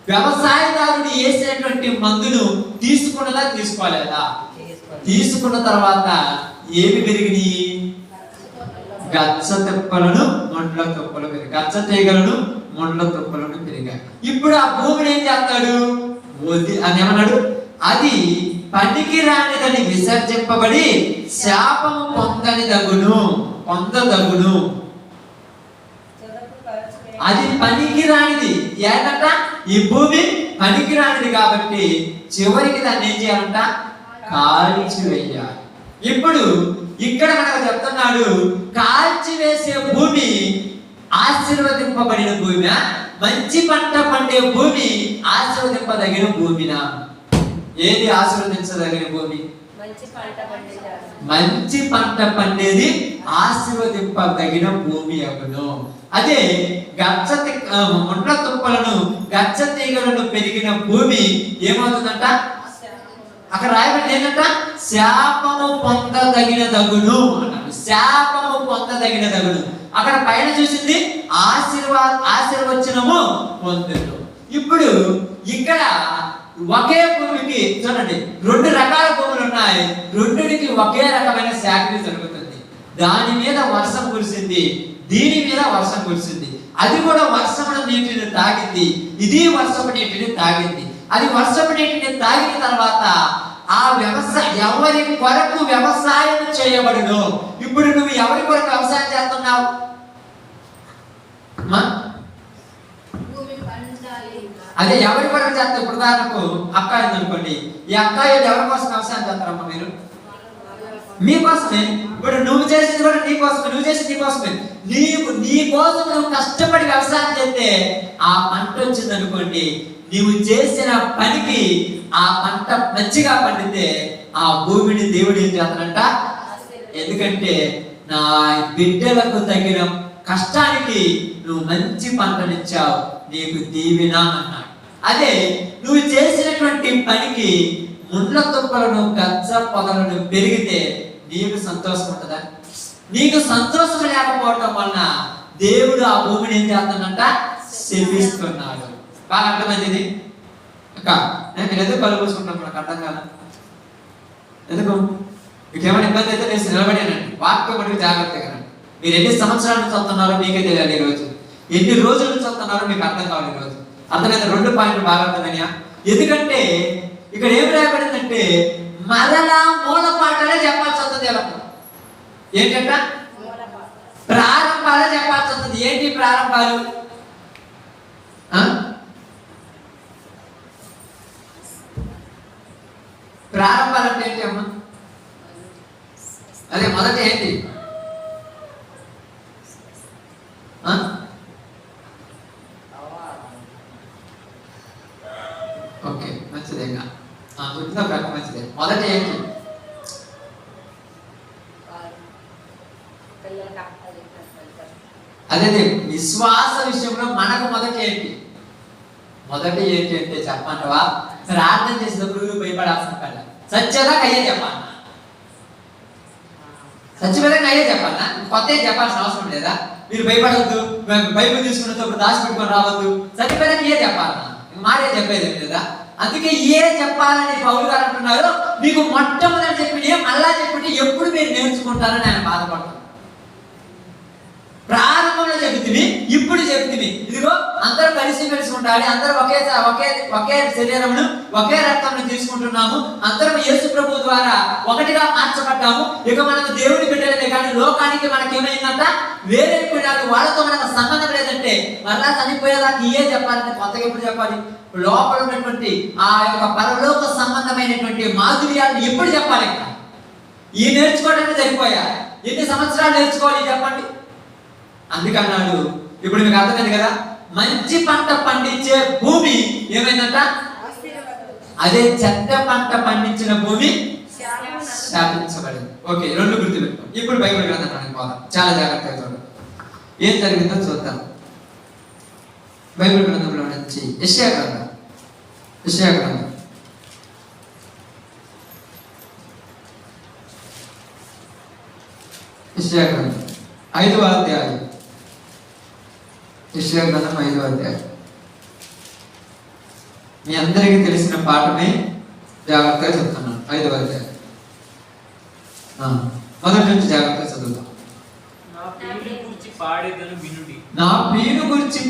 [SPEAKER 2] వ్యవసాయదారుడు వేసినటువంటి మందును తీసుకున్నదా తీసుకోలేదా? తీసుకున్న తర్వాత ఏమి పెరిగినాయి? గచ్చ తుప్పలను ముండ్ల తుప్పలు పెరిగాయి. గచ్చ తీగలను ముండ్ల తుప్పలను పెరిగాయి. ఇప్పుడు ఆ భూమిని ఏం చేస్తాడు? అని ఏమన్నాడు? అది పనికి రానిదని విసర్జింపబడి శాపము పొందదగును. అది పనికి రానిది. ఏంటంట? ఈ భూమి పనికి రానిది కాబట్టి చివరికి దాన్ని ఏం చేయాలంట? కాల్చివేయాలి. ఇప్పుడు ఇక్కడ మనకు చెప్తున్నాడు, కాల్చివేసే భూమి ఆశీర్వదింపబడిన భూమి, మంచి పంట పండే భూమి ఆశీర్వదింపదగిన భూమినా? ఏది ఆశీర్వదించదగిన భూమి? మంచి పంట పండేది ఆశీర్వదింపదగిన భూమి అగును. అదే ముండ్ల తుప్పలను గచ్చ తీగలను పెరిగిన భూమి ఏమవుతుందంట? అక్కడ రాయబడి ఏంటంట? శాపము పొందదగినదగును అన్నాడు. శాపము పొందదగినదగును. అక్కడ పైన చూసింది ఆశీర్వచనము పొందును. ఇప్పుడు ఇక్కడ ఒకే భూమికి చూడండి, 2 రకాల భూములు ఉన్నాయి. రెండిటికి ఒకే రకమైన శాఖ జరుగుతుంది. దాని మీద వర్షం కురిసింది, దీని మీద వర్షం కురిసింది. అది కూడా వర్షపు నీటిని తాగింది, ఇది వర్షపు నీటిని తాగింది. అది వర్షపు నీటిని తాగిన తర్వాత ఆ ఎవరి కొరకు వ్యవసాయం చేయబడును. ఇప్పుడు నువ్వు ఎవరి కొరకు వ్యవసాయం చేస్తున్నావు? అదే ఎవరి కొరకు చేస్తావు? ఇప్పుడు దానికి అక్కాయి అనుకోండి, ఈ అక్కాయి ఎవరి కోసం వ్యవసాయం చేస్తారమ్మా? మీరు మీకోసమే. ఇప్పుడు నువ్వు చేసేది కూడా నీకోసమే. నువ్వు సిచ్యువేషన్ నీకోసమే. నీ కోసం నువ్వు కష్టపడి వ్యవసాయం చేస్తే ఆ పంట వచ్చింది అనుకోండి, నీవు చేసిన పనికి ఆ పంట మంచిగా పండితే ఆ భూమిని దేవుడు ఏం చేస్తాడంట? ఎందుకంటే నా బిడ్డలకు తగిన కష్టానికి నువ్వు మంచి పంటనిచ్చావు, నీకు దీవెన అన్నాడు. అదే నువ్వు చేసినటువంటి పనికి ముండ్ల తుప్పలను గచ్చ పొదలను పెరిగితే నీకు సంతోషం ఉంటుందా? నీకు సంతోషం లేకపోవటం వలన దేవుడు ఆ భూమిని ఏం చేస్తాడంట? శపిస్తున్నాడు. బాగా అర్థమైంది అక్క? నేను ఎందుకు కలుపుకుంటున్నాం? మనకు అర్థం కాదు. ఎందుకు? మీకు ఏమైనా ఇబ్బంది అయితే నేను నిలబడానండి, వాక్యం మటుకు జాగ్రత్తగా. మీరు ఎన్ని సంవత్సరాల నుంచి వస్తున్నారో మీకే తెలియాలి ఈరోజు, ఎన్ని రోజుల నుంచి వస్తున్నారో మీకు అర్థం కావాలి ఈరోజు. అర్థమైతే 2 పాయింట్లు బాగా అర్థమైనా? ఎందుకంటే ఇక్కడ ఏం రాయబడిందంటే మరలా మూల పాటలే చెప్పాల్సి వస్తుంది. ఎవరు ఏంటంట? ప్రారంభాలే చెప్పాల్సి వస్తుంది. ఏంటి ప్రారంభాలు? ప్రారంభాలు అంటే ఏంటి అమ్మా? అదే మొదట ఏంటి? ఓకే, మంచిదేగా గుర్తుగా ప్రక మంచిదే. మొదట ఏంటి? అదే విశ్వాస విషయంలో మనకు మొదట ఏంటి? మొదటి ఏంటి అంటే చెప్పంటవా? ప్రార్థన చేసినప్పుడు భయపడాల్సిన పని సత్యదాకా అయ్యే చెప్పాలి. సత్యపదంగా అయ్యే చెప్పాలా? కొత్త చెప్పాల్సిన అవసరం లేదా? మీరు భయపడవద్దు, బైబిల్ తీసుకున్నప్పుడు దాచిపెట్టుకొని రావద్దు, సత్యపదంగా ఏ చెప్పాలన్నా? మారే చెప్పేది లేదా? అందుకే ఏ చెప్పాలని పౌలు గారు అంటున్నారు, మీకు మొట్టమొదటి చెప్పిన మళ్ళా చెప్పితే ఎప్పుడు మీరు నేర్చుకుంటారని ఆయన బాధపడతారు. ప్రారంభంలో చెబుతుంది, ఇప్పుడు చెబుతుంది. ఇదిగో అందరూ కలిసి ఉండాలి, అందరూ ఒకే శరీరమును ఒకే రక్తమును తీసుకుంటున్నాము, అందరం యేసు ప్రభు ద్వారా ఒకటిగా మార్చబడ్డాము. ఇక మనకు దేవుని బిడ్డలే కానీ లోకానికి మనకి ఏమైందంట? వేరే బిడ్డలు, వాళ్ళతో మనకు సంబంధం లేదంటే మరలా చనిపోయేదానికి ఏ చెప్పాలంటే కొత్తగా ఎప్పుడు చెప్పాలి? లోపల ఉన్నటువంటి ఆ యొక్క పరలోక సంబంధమైనటువంటి మాధుర్యాలను ఎప్పుడు చెప్పాలి? ఈ నేర్చుకోవడానికి సరిపోయా? ఎన్ని సంవత్సరాలు నేర్చుకోవాలి చెప్పండి? అందుకన్నాడు. ఇప్పుడు మీకు అర్థమైంది కదా, మంచి పంట పండించే భూమి ఏమైందంట? అదే చెడ్డ పంట పండించిన భూమి శాపించబడింది. ఓకే, 2 గుర్తుపెట్టుకో. ఇప్పుడు బైబిల్ గ్రంథానికి పోదాం, చాలా జాగ్రత్తగా చూడండి ఏం జరిగిందో చూద్దాం. బైబిల్ గ్రంథంలో నుంచి యెషయా గ్రంథం 5వ అధ్యాయం. యెషయా గ్రంథం 5వ అధ్యాయం. మీ అందరికీ తెలిసిన పాఠమే, జాగ్రత్తగా చెప్తున్నాను. 5వ అధ్యాయం మొదటి నుంచి జాగ్రత్తగా చదువుతాం. నా ప్రియుని గురించి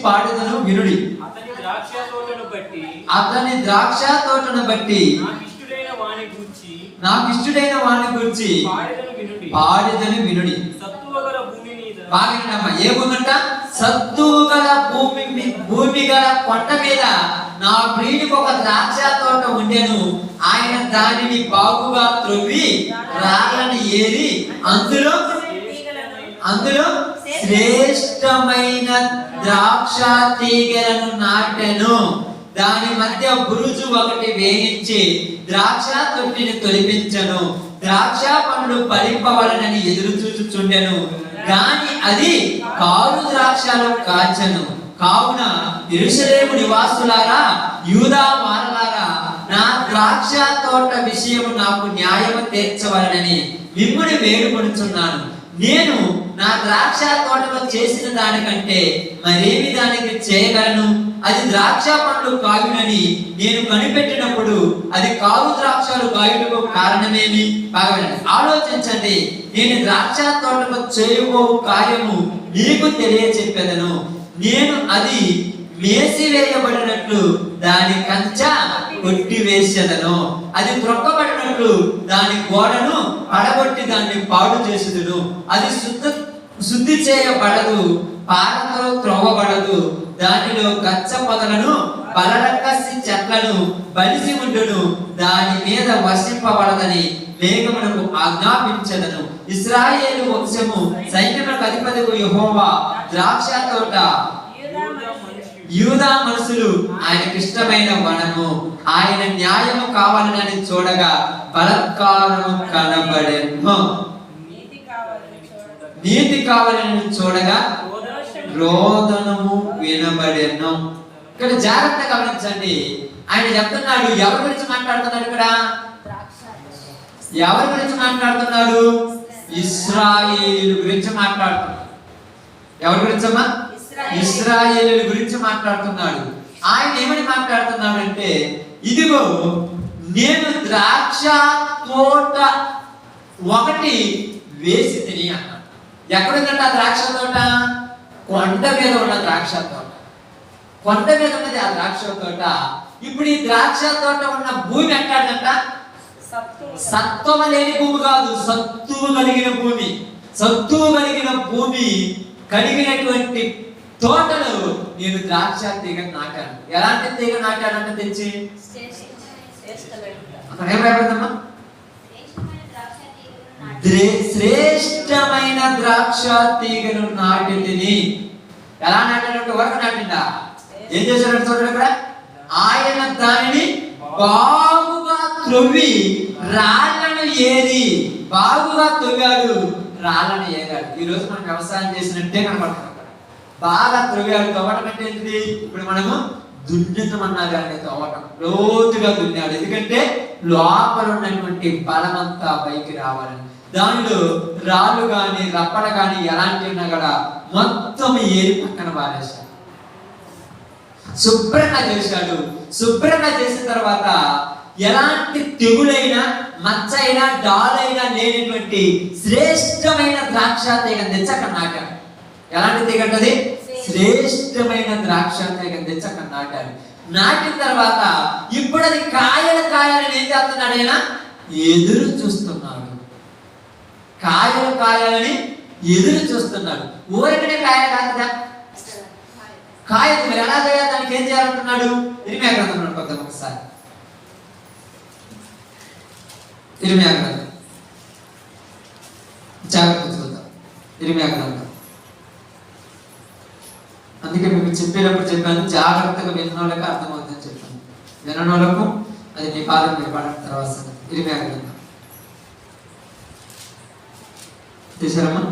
[SPEAKER 2] పాడెదను వినుడి, అతని ద్రాక్ష తోటను బట్టి నాకు ఇష్టడైన వాని గురించి పాడెదను వినుడి. బాగా ఏ భూమి అంట? సత్తుగల భూమి గల కొండ మీద నా ప్రియునికి ఒక ద్రాక్ష తోట ఉండెను. ఆయన దానిని బాగుగా త్రవ్వి రాళ్ళని ఏరి అందులో శ్రేష్టమైన ద్రాక్ష తీగలను నాటెను. దాని మధ్య బురుజు ఒకటి వేయించి ద్రాక్ష తొట్టిని తొలిపించను. ద్రాక్ష పండ్లు ఫలింపవలనని ఎదురు చూచుచుండెను, గాని అది కారు ద్రాక్షలు కాల్చెను. కావున యెరూషలేము నివాసులారా, యూదా వారలారా, నా ద్రాక్ష తోట విషయము నాకు న్యాయము తీర్చవలనని మిమ్ముని వేడుకొనుచున్నాను. నేను నా ద్రాక్ష తోటలో చేసిన దానికంటే మరేమి దానికి చేయగలను? అది ద్రాక్ష పండ్లు కాయునని నేను కనిపెట్టినప్పుడు అది కారు ద్రాక్షలు కాయుటకు కారణమేమి? బాగా ఆలోచించండి. నేను ద్రాక్ష తోటలో చేయబో కార్యము మీకు తెలియచెప్పెదను. నేను అది మేసివేయబడినట్లు దాని కంచ కొట్టివేసేదను, అది త్రొక్కబడినట్లు దాని గోడను పడగొట్టి దాన్ని పాడు చేసేదను. అది శుద్ధి చేయబడదు, పారతో త్రోవబడదు. దానిలో గచ్చ పొదలను బలరక్కసి చెట్లను బలిసి ఉండును. దాని మీద వర్షింపబడదని మేఘమునకు ఆజ్ఞాపించెదను. ఇశ్రాయేలు వంశము సైన్యములకు అధిపతికు యెహోవా ద్రాక్ష తోట, యూదా మనుషులు ఆయనకి ఇష్టమైన వనము. ఆయన న్యాయము కావాలని చూడగా బలాత్కారము కనబడెను. నీతి కావాలని చూడగా రోదనము వినబడెను. ఇక్కడ జాగ్రత్తగా గమనించండి. ఆయన చెప్తున్నాడు, ఎవరి గురించి మాట్లాడుతున్నాడు ఇక్కడ? ఎవరి గురించి మాట్లాడుతున్నాడు? ఇశ్రాయేలు గురించి మాట్లాడుతున్నాడు. ఎవరి గురించమ్మా? ఇశ్రాయేలు గురించి మాట్లాడుతున్నాడు. ఆయన ఏమని మాట్లాడుతున్నాడు అంటే, ఇదిగో నేను ద్రాక్ష తోట ఒకటి వేసి తిని అన్నాడు. ఎక్కడుందంట ఆ ద్రాక్ష తోట? కొండ మీద ఉన్న ద్రాక్ష తోట. కొండ మీద ఉన్నది ఆ ద్రాక్ష తోట. ఇప్పుడు ఈ ద్రాక్ష తోట ఉన్న భూమి ఎక్కడంట? సత్వము లేని భూమి కాదు, సత్తువు కలిగిన భూమి. సత్తువు కలిగిన భూమి కలిగినటువంటి తోటలో నేను ద్రాక్ష తీగ నాటాను. ఎలాంటి తీగ నాటానంటే తెచ్చి అక్కడ ఏం రాయబడిందమ్మా? శ్రేష్టమైన ద్రాక్ష తీగను నాటిని. ఎలా నాటాడంటే వరకు నాటిందా? ఏం చేశాడంటే చూడండి ఇక్కడ, ఆయన దానిని బాగుగా త్రవ్వి రాళ్ళను ఏరి, బాగుగా తవ్వాడు, రాళ్ళను ఏరాడు. ఈ రోజు మనం వ్యవసాయం చేసినట్టే కనపడుతున్నాం. బాగా త్రవ్వాడు. తవ్వడం అంటే ఏంటిది? ఇప్పుడు మనము దున్నితమన్నారు కానీ తవ్వటం, లోతుగా దున్నాడు. ఎందుకంటే లోపల ఉన్నటువంటి బలమంతా పైకి రావాలని. దానిలో రాళ్ళు గాని రప్పడ గాని ఎలాంటి ఉన్నా కూడా మొత్తం ఏరి పక్కన పారేశాడు. శుభ్రంగా చేశాడు. శుభ్రంగా చేసిన తర్వాత ఎలాంటి తెగులైనా మచ్చైనా డాలైనా లేనటువంటి శ్రేష్టమైన ద్రాక్ష తీగ తెచ్చి అక్కడ నాటాడు. ఎలాంటి తీగ అంటది? శ్రేష్టమైన ద్రాక్ష తీగ తెచ్చి అక్కడ నాటాడు. నాటిన తర్వాత ఇప్పుడు అది కాయాలని ఏం చేస్తున్నాడు? ఆయన ఎదురు చూస్తున్నాడు. కాయాలని ఎదురు చూస్తున్నాడు. ఊరికనే కాయ కాదా? కాయ మరి ఎలా చేయాలి? దానికి ఏం చేయాలంటున్నాడు? ఇరిమియా గ్రంథం కొద్దాం ఒకసారి. ఇరిమియా గ్రంథం జాగ్రత్త చూద్దాం. ఇరిమియా గ్రంథం. అందుకే మీకు చెప్పేటప్పుడు చెప్పాను, జాగ్రత్తగా విన్న వాళ్ళకి అర్థమవుతుందని చెప్పాను. వినని వాళ్ళకు అది నీ పాదం మీద పడిన తర్వాత. ఇరిమియా గ్రంథం తీసారమ్మా?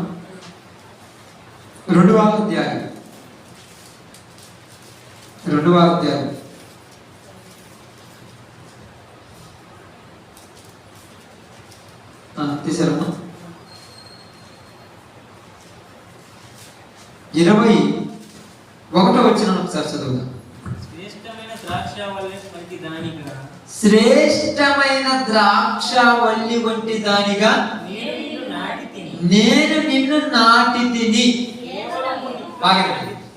[SPEAKER 2] 2వ అధ్యాయం. 2వ అధ్యాయం తీసారమ్మా? 21వ వచనం ఒకసారి చదువుదాం.
[SPEAKER 3] శ్రేష్టమైన ద్రాక్షావల్లి వంటి దానిగా,
[SPEAKER 2] శ్రేష్టమైన ద్రాక్షావల్లి వంటి దానిగా నేను నిన్ను నాటి తిని.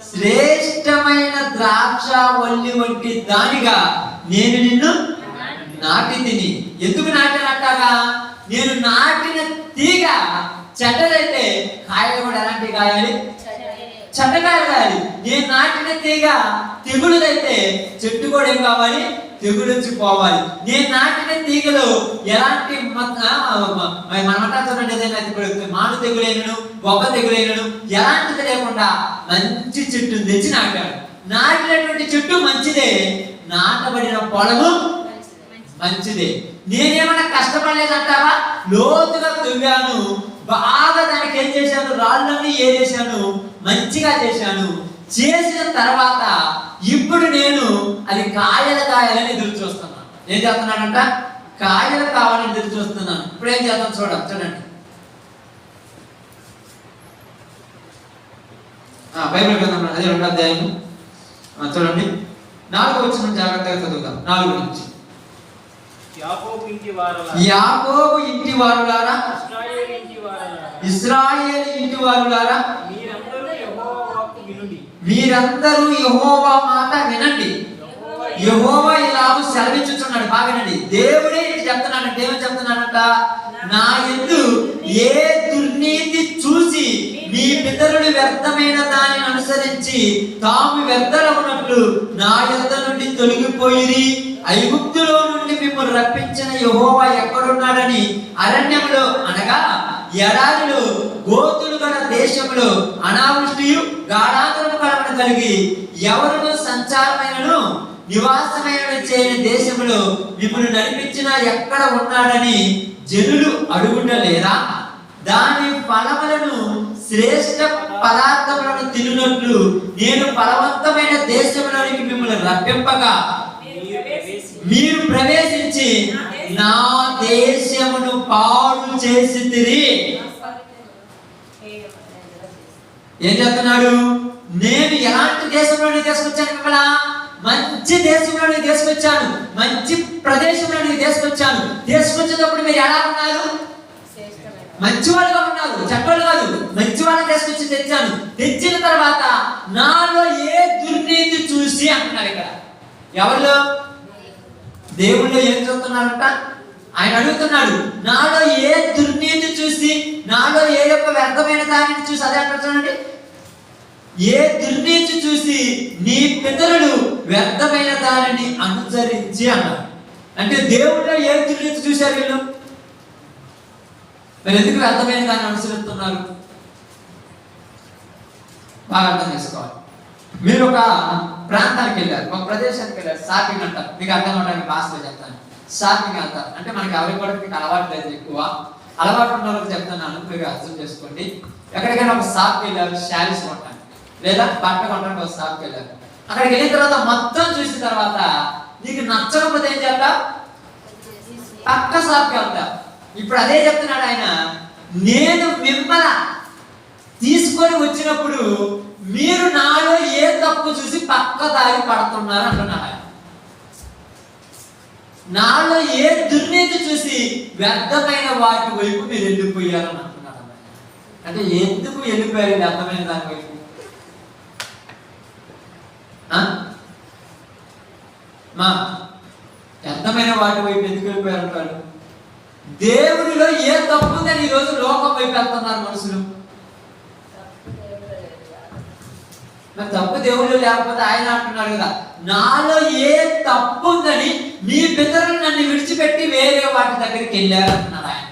[SPEAKER 2] శ్రేష్టమైన ద్రాక్షావల్లి వంటి దానిగా నేను నిన్ను నాటి తిని. ఎందుకు నాటానంటారా? నేను నాటిన తీగ చెడ్డదైతే కాయలు కూడా ఎలాంటి కాయాలి? చెడ్డకాయలు కాయాలి. నేను నాటిన తీగ తెగులుదైతే చెట్టు కూడా ఏం కావాలి? తెగులుంచి పోవాలి. నేను నాటిన తీగలో ఎలాంటి మనమంటా చూడండి, ఏదైనా మాను తెగులైనను గొప్ప తెగులైనను ఎలాంటిది లేకుండా మంచి చెట్టును తెచ్చి నాటాడు. నాటినటువంటి చెట్టు మంచిదే, నాటబడిన పొలము మంచిదే. నేనేమన్నా కష్టపడలేదంటావా? లోతుగా తవ్వాను, బాగా దానికి ఏం చేశాను? రాళ్ళని ఏరేశాను, మంచిగా చేశాను. చేసిన తర్వాత ఇప్పుడు నేను అది కాయాలని ఎదురు చూస్తున్నాను. ఏం చేస్తున్నానంట? కాయలు కావాలని ఎదురు చూస్తున్నాను. ఇప్పుడు ఏం చేద్దాం చూడండి. బైబిల్ గ్రంథం అదే 2వ అధ్యాయం చూడండి. 4వ వచనం జాగ్రత్తగా చదువుదాం. 4 నుంచి.
[SPEAKER 3] యాకోబు ఇంటి వారులారా, ఇశ్రాయేలు ఇంటి వారులారా, మీరందరూ యెహోవా మాట వినండి. యెహోవా ఇలాగ సెలవిచ్చుచున్నాడు. బాగా వినండి. దేవుడే చెప్తున్నాడంటే ఏమని చెప్తున్నాడంట? నా యందు ఏ దుర్నీతి చూసి నీ పితరులు వ్యర్థమైన దానిని అనుసరించి తాము వ్యర్థలవునట్లు నా యొద్ద నుండి తొలగిపోయిరి. ఐగుప్తులో నుండి మిమ్మల్ని రప్పించిన యెహోవా ఎక్కడున్నాడని అరణ్యములో అనగా ఎడారిలో గోతులు గల దేశములో అనావృష్టియు గాఢాంతరము కలవడం కలిగి ఎవరును సంచారమైనను నివాసమైన చేయని దేశములో మిమ్మల్ని నడిపించిన ఎక్కడ ఉన్నాడని జనులు అడుగుటలేరా? దాని ఫలములను శ్రేష్ఠ పదార్థములను తినునట్లు నేను ఫలవంతమైన దేశంలోనికి మిమ్మల్ని రప్పింపగా మీరు ప్రవేశించి నా దేశమును పాడు చేసితిరి. ఏం చెప్తున్నాడు? నేను ఎలాంటి దేశంలోనే తీసుకొచ్చాను మిమ్మల్ని? మంచి దేశంలోనే తీసుకొచ్చాను, మంచి ప్రదేశంలోనే తీసుకొచ్చాను. తీసుకొచ్చేటప్పుడు మీరు ఎలా ఉన్నారు? మంచి వాళ్ళుగా ఉన్నారు, చెడ్డోళ్ళు కాదు. మంచి వాళ్ళని తీసుకొచ్చి తెచ్చాను. తెచ్చిన తర్వాత నాలో ఏ దుర్నీతి చూసి అంటున్నారు. ఇక్కడ ఎవరిలో? దేవుళ్ళు ఏం చూస్తున్నారంట? ఆయన అడుగుతున్నాడు, నాలో ఏ దుర్నీతి చూసి, నాలో ఏ యొక్క వ్యర్థమైన దానిని చూసి, అదే అంటున్నాడండి, ఏ దుర్నీతి చూసి నీ పితరులు వ్యర్థమైన దానిని అనుసరించి అన్నారు. అంటే దేవుళ్ళో ఏ దుర్నీతి చూశారు వీళ్ళు? మరి ఎందుకు వ్యర్థమైన దాన్ని అనుసరిస్తున్నారు? బాగా అర్థం చేసుకోవాలి. మీరు ఒక ప్రాంతానికి వెళ్ళారు, ఒక ప్రదేశానికి వెళ్ళారు, షాపింగ్ అంటారు. మీకు అర్థం అవడానికి భాషలో చెప్తాను. షాపింగ్ అంటారు అంటే మనకి ఎవరికి కూడా మీకు అలవాటు లేదు, ఎక్కువ అలవాటు ఉన్న వాళ్ళకి చెప్తున్నాను, మీరు అర్థం చేసుకోండి. ఎక్కడికైనా ఒక షాప్కి వెళ్ళారు, శారీస్ కొంటాను లేదా బట్టలు కొనడానికి ఒక షాప్కి వెళ్ళారు. అక్కడికి వెళ్ళిన తర్వాత మొత్తం చూసిన తర్వాత నీకు నచ్చకపోతే ఏం చేస్తా? పక్క షాప్కి వెళ్తా. ఇప్పుడు అదే చెప్తున్నాడు ఆయన, నేను మిమ్మల్ని తీసుకొని వచ్చినప్పుడు మీరు నాలో ఏ తప్పు చూసి పక్క దారి పడుతున్నారు అంటున్నాడు ఆయన. నాలో ఏ దుర్నీతి చూసి వ్యర్థమైన వాటి వైపు మీరు వెళ్ళిపోయారని అంటున్నాడు. అంటే ఎందుకు వెళ్ళిపోయారు వ్యర్థమైన దాని వైపు? మా వ్యర్థమైన వాటి వైపు ఎందుకు వెళ్ళిపోయారు అంటాడు? దేవుడిలో ఏ తప్పు ఉందని ఈరోజు లోకం వైపు వెళ్తున్నారు మనుషులు. మరి తప్పు దేవుడు లేకపోతే ఆయన అంటున్నాడు కదా, నాలో ఏ తప్పు ఉందని నీ పితరులు నన్ను విడిచిపెట్టి వేరే వాటి దగ్గరికి వెళ్ళారు అంటున్నాడు ఆయన.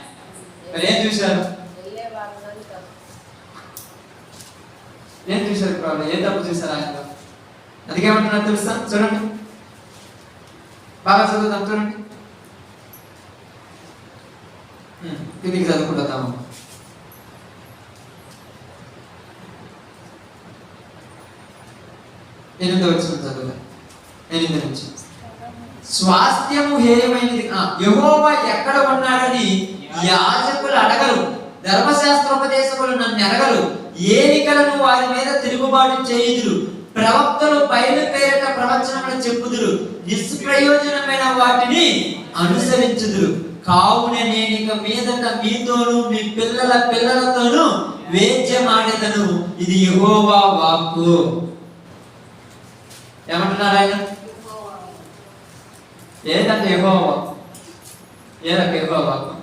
[SPEAKER 3] మరి ఏం చూశారు? ఏం చూశారు ప్రభు? ఏ తప్పు చూశారు ఆయనలో? అందుకేమంటున్నారు తెలుసా? చూడండి, బాగా చదువుతాం, చూడండి. కిందికి చదువుకుంటాము. ఎనిమిది వచ్చిన చదువు, 8 నుంచి. స్వాస్థ్యము హేయమైనది, యెహోవా ఎక్కడ ఉన్నాడని యాజకులు అడగరు, ధర్మశాస్త్రోపదేశకులు నన్ను అడగరు, ఏలికలను వారి మీద తిరుగుబాటు చేయుదురు, ప్రవక్తలు బయలు పేరిట ప్రవచనములు చెప్పుదురు, నిష్ప్రయోజనమైన వాటిని అనుసరించుదురు. కావున నేను ఇక మీదట మీతోను మీ పిల్లల పిల్లలతోనూ వేద్యమాడెదను, ఇది యెహోవా వాక్కు. ఏమంటున్నారు ఆయన? ఏదంటే యెహోవా, ఏదంటే యెహోవా వాక్కు.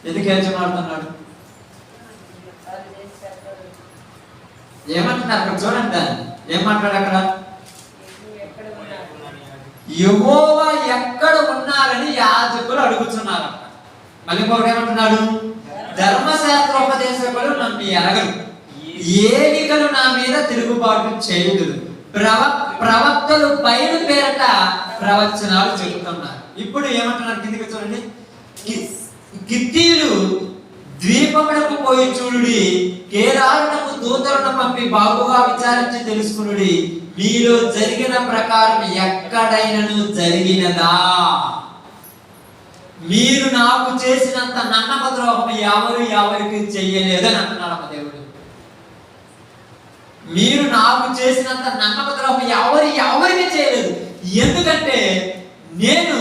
[SPEAKER 3] ఎందుకు వేద్యమాడుతున్నాడు? ఏమంటున్నారు అక్కడ? చూడండి దాన్ని ఏం మాట్లాడు అక్కడ? యెహోవా ఎక్కడ ఉన్నారని యాజకులు అడుగుతున్నారు. మళ్ళీ ఇంకొకటి ఏమంటున్నాడు? ధర్మశాస్త్రోపదేశకులు నన్ను ఎరగరు, ఏలికలు నా మీద తిరుగుబాటు చేయుదురు, ప్రవక్తలు బయలు పేరట ప్రవచనాలు చెబుతున్నారు. ఇప్పుడు ఏమంటున్నారు? కిందికి చూడండి. గిత్తీయులు ద్వీపమునకు పోయి చూడుడి, కేదారునకు దూతలను పంపి బాగుగా విచారించి తెలుసుకునుడి, మీలో జరిగిన ప్రకారం ఎక్కడైనను జరిగినదా? మీరు నాకు చేసినంత నమ్మక ద్రోహం ఎవరికి చెయ్యలేదని అంటున్నాడు మా దేవుడు. మీరు నాకు చేసినంత నమ్మక ద్రోహం ఎవరికి చేయలేదు. ఎందుకంటే నేను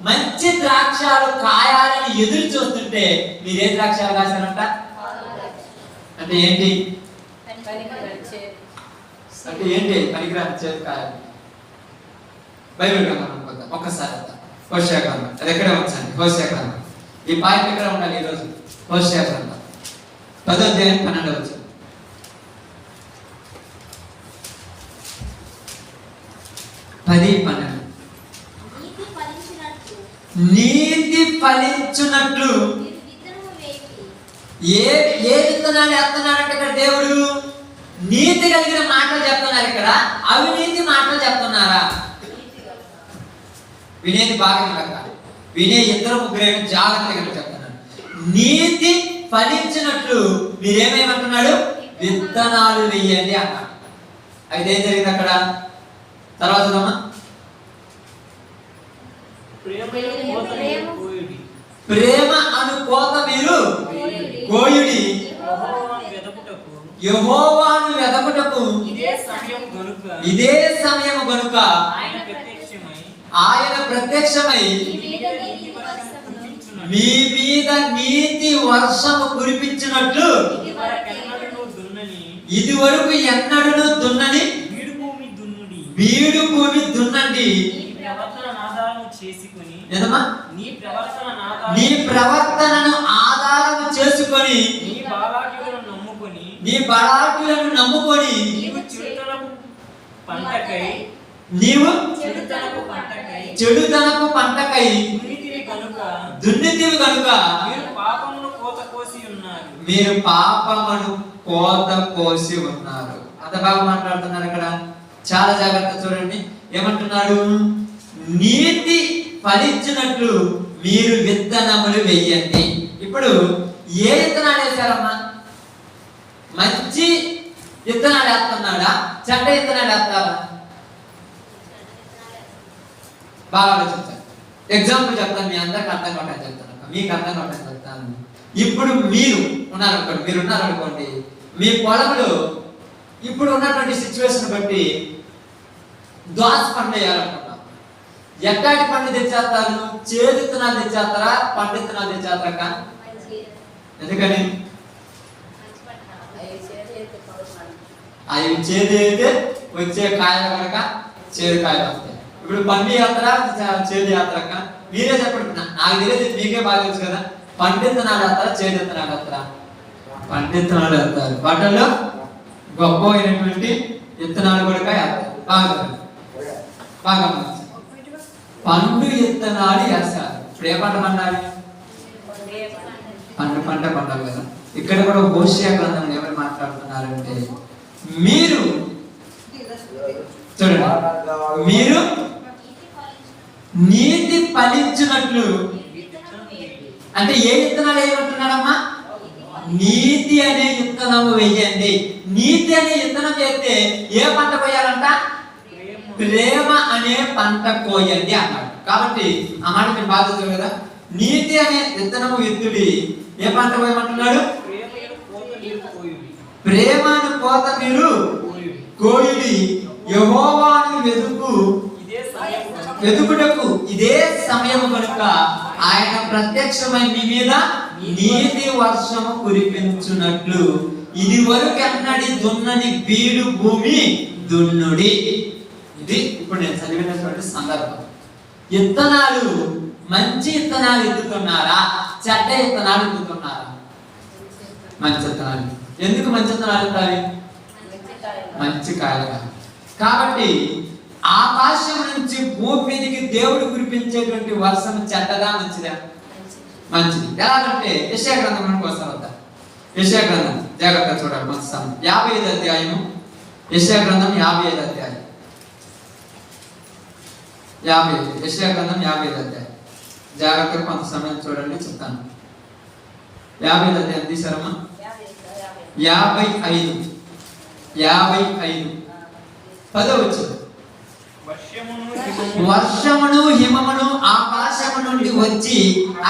[SPEAKER 3] మంచి ద్రాక్షాలు కాయాలని ఎదురు చూస్తుంటే మీరే ద్రాక్షాలు కాశారంట. అంటే ఏంటి? అంటే ఏంటి? పనికిరాని చేతి కాయాలి. బైబిల్ గ్రంథం అనుకుందాం ఒక్కసారి. హోషేయ గ్రంథం, అది ఎక్కడే వచ్చండి. హోషేయ గ్రంథం, ఈ పాయింట్ ఎక్కడ ఉండాలి ఈరోజు? హోషేయ గ్రంథం 10వ అధ్యాయం 12వ వచనం. నీతి ఫలించున్నట్లు ఏ విత్తనాలు వేస్తున్నారంటే ఇక్కడ దేవుడు నీతి కలిగిన మాటలు చెప్తున్నారు. ఇక్కడ అవినీతి మాటలు చెప్తున్నారా? వినేది బాగా వినక, వినే 2-3 జాగ్రత్తగా చెప్తున్నాడు. నీతి ఫలించినట్లు మీరేమేమంటున్నాడు? విత్తనాలు వెయ్యండి అన్నాడు. అయితే ఏం జరిగింది అక్కడ? తర్వాత చూద్దామా. ప్రేమ అను కోత మీరు కోయుడి, యెహోవాను వెదకుటకు ఇదే సమయము గనుక ఆయన ప్రత్యక్షమై మీ మీద నీతి వర్షము కురిపించినట్లు ఇది వరకు ఎన్నడూ దున్నని బీడు భూమి దున్నండి. నీ ప్రవర్తనను ఆధారము చేసుకొని నీ బలాఢ్యులను నమ్ముకొని నీవు చెడుతనపు పంటకై దున్నితివి కనుక మీరు పాపమును కోత కోసి ఉన్నారు. అంత బాగా మాట్లాడుతున్నారు అక్కడ. చాలా జాగ్రత్త చూడండి. ఏమంటున్నాడు? నీతి ఫలించినట్లు మీరు విత్తనములు వెయ్యండి. ఇప్పుడు ఏ విత్తనాలు వేశారమ్మా? మంచి విత్తనాలు వేస్తున్నాడా, చెడ్డ విత్తనాలు వేస్తారా? బాగా ఆలోచించాలి. ఎగ్జాంపుల్ చెప్తాను, మీ అందరికి అర్థం కావడానికి చెప్తాను, మీకు అర్థం కావడానికి చెప్తాను. ఇప్పుడు మీరు ఉన్నారనుకోండి, మీ పొలంలో ఇప్పుడు ఉన్నటువంటి సిచ్యువేషన్ బట్టి దోస పండు వేయాలనుకుంటాం. ఎట్టాటి పండు తెచ్చేస్తారు? చేదు విత్తనాలు తెచ్చేస్తారా, పండు విత్తనాలు తెచ్చేస్తారా? ఎందుకని? అవి చేదు అయితే వచ్చే కాయలు కనుక చేదు కాయలు వస్తాయి. ఇప్పుడు పండు యాత్ర చేదు యాత్ర మీరే చెప్పండి. నాకు తెలియదు, మీకే బాగా తెలుసు కదా. పండు విత్తనాలు వేస్తారా, చేదు విత్తనాలు వేస్తారా? పండు విత్తనాలు వేస్తారు. పంటలో గొప్ప అయినటువంటి విత్తనాలు కూడా వేస్తారు. బాగా పండు విత్తనాలు వేస్తారు. ఇప్పుడు ఏ పంట పండాలి? పంట పండాలి కదా. ఇక్కడ కూడా హోషేయ గ్రంథంలో ఎవరు మాట్లాడుతున్నారంటే, మీరు చూడండి, మీరు నీతి ఫలించినట్లు అంటే ఏ విత్తనాలు ఏమంటున్నాడమ్మా? నీతి అనే విత్తనము వెయ్యండి. నీతి అనే విత్తనం వేస్తే ఏ పంట కోయాలంట? ప్రేమ అనే పంట కోయండి అన్నాడు. కాబట్టి ఆ మాట మీరు బాగా చదువు కదా. నీతి అనే విత్తనము విత్తుడి, ఏ పంట కోయమంటున్నాడు? ప్రేమను కోత మీరు కోయుడి, యెహోవాను వెతుకుటకు ఇదే సమయము కనుక ఆయన ప్రత్యక్షమై మీ మీద నీతి వర్షము కురిపించున్నట్లు ఇది వరకు ఎన్నడి దున్నని బీడు భూమి దున్నుడి. ఇది ఇప్పుడు నేను చదివినటువంటి సందర్భం. విత్తనాలు మంచి విత్తనాలు ఎత్తుతున్నారా, చెడ్డ విత్తనాలు ఎత్తుతున్నారా? మంచి విత్తనాలు. ఎందుకు మంచి విత్తనాలు ఎత్తాలి? మంచి కాయలుగా. కాబట్టి ఆకాశం నుంచి భూమి మీదకి దేవుడు కురిపించేటువంటి వర్షం చెడ్డదా మంచిదా? మంచిది. ఎలాగంటే యెషయా గ్రంథం కోసం వద్దాం. యెషయా గ్రంథం జాగ్రత్తగా చూడాలి. మంచి సమయం 55వ అధ్యాయము. యెషయా గ్రంథం 55వ అధ్యాయం. యెషయా గ్రంథం 55వ అధ్యాయం. జాగ్రత్తగా కొంత సమయం చూడండి, చెప్తాను. 55వ అధ్యాయం తీసారమ్మా? 55 10వ వచనం. వర్షమును హిమమును ఆకాశము నుండి వచ్చి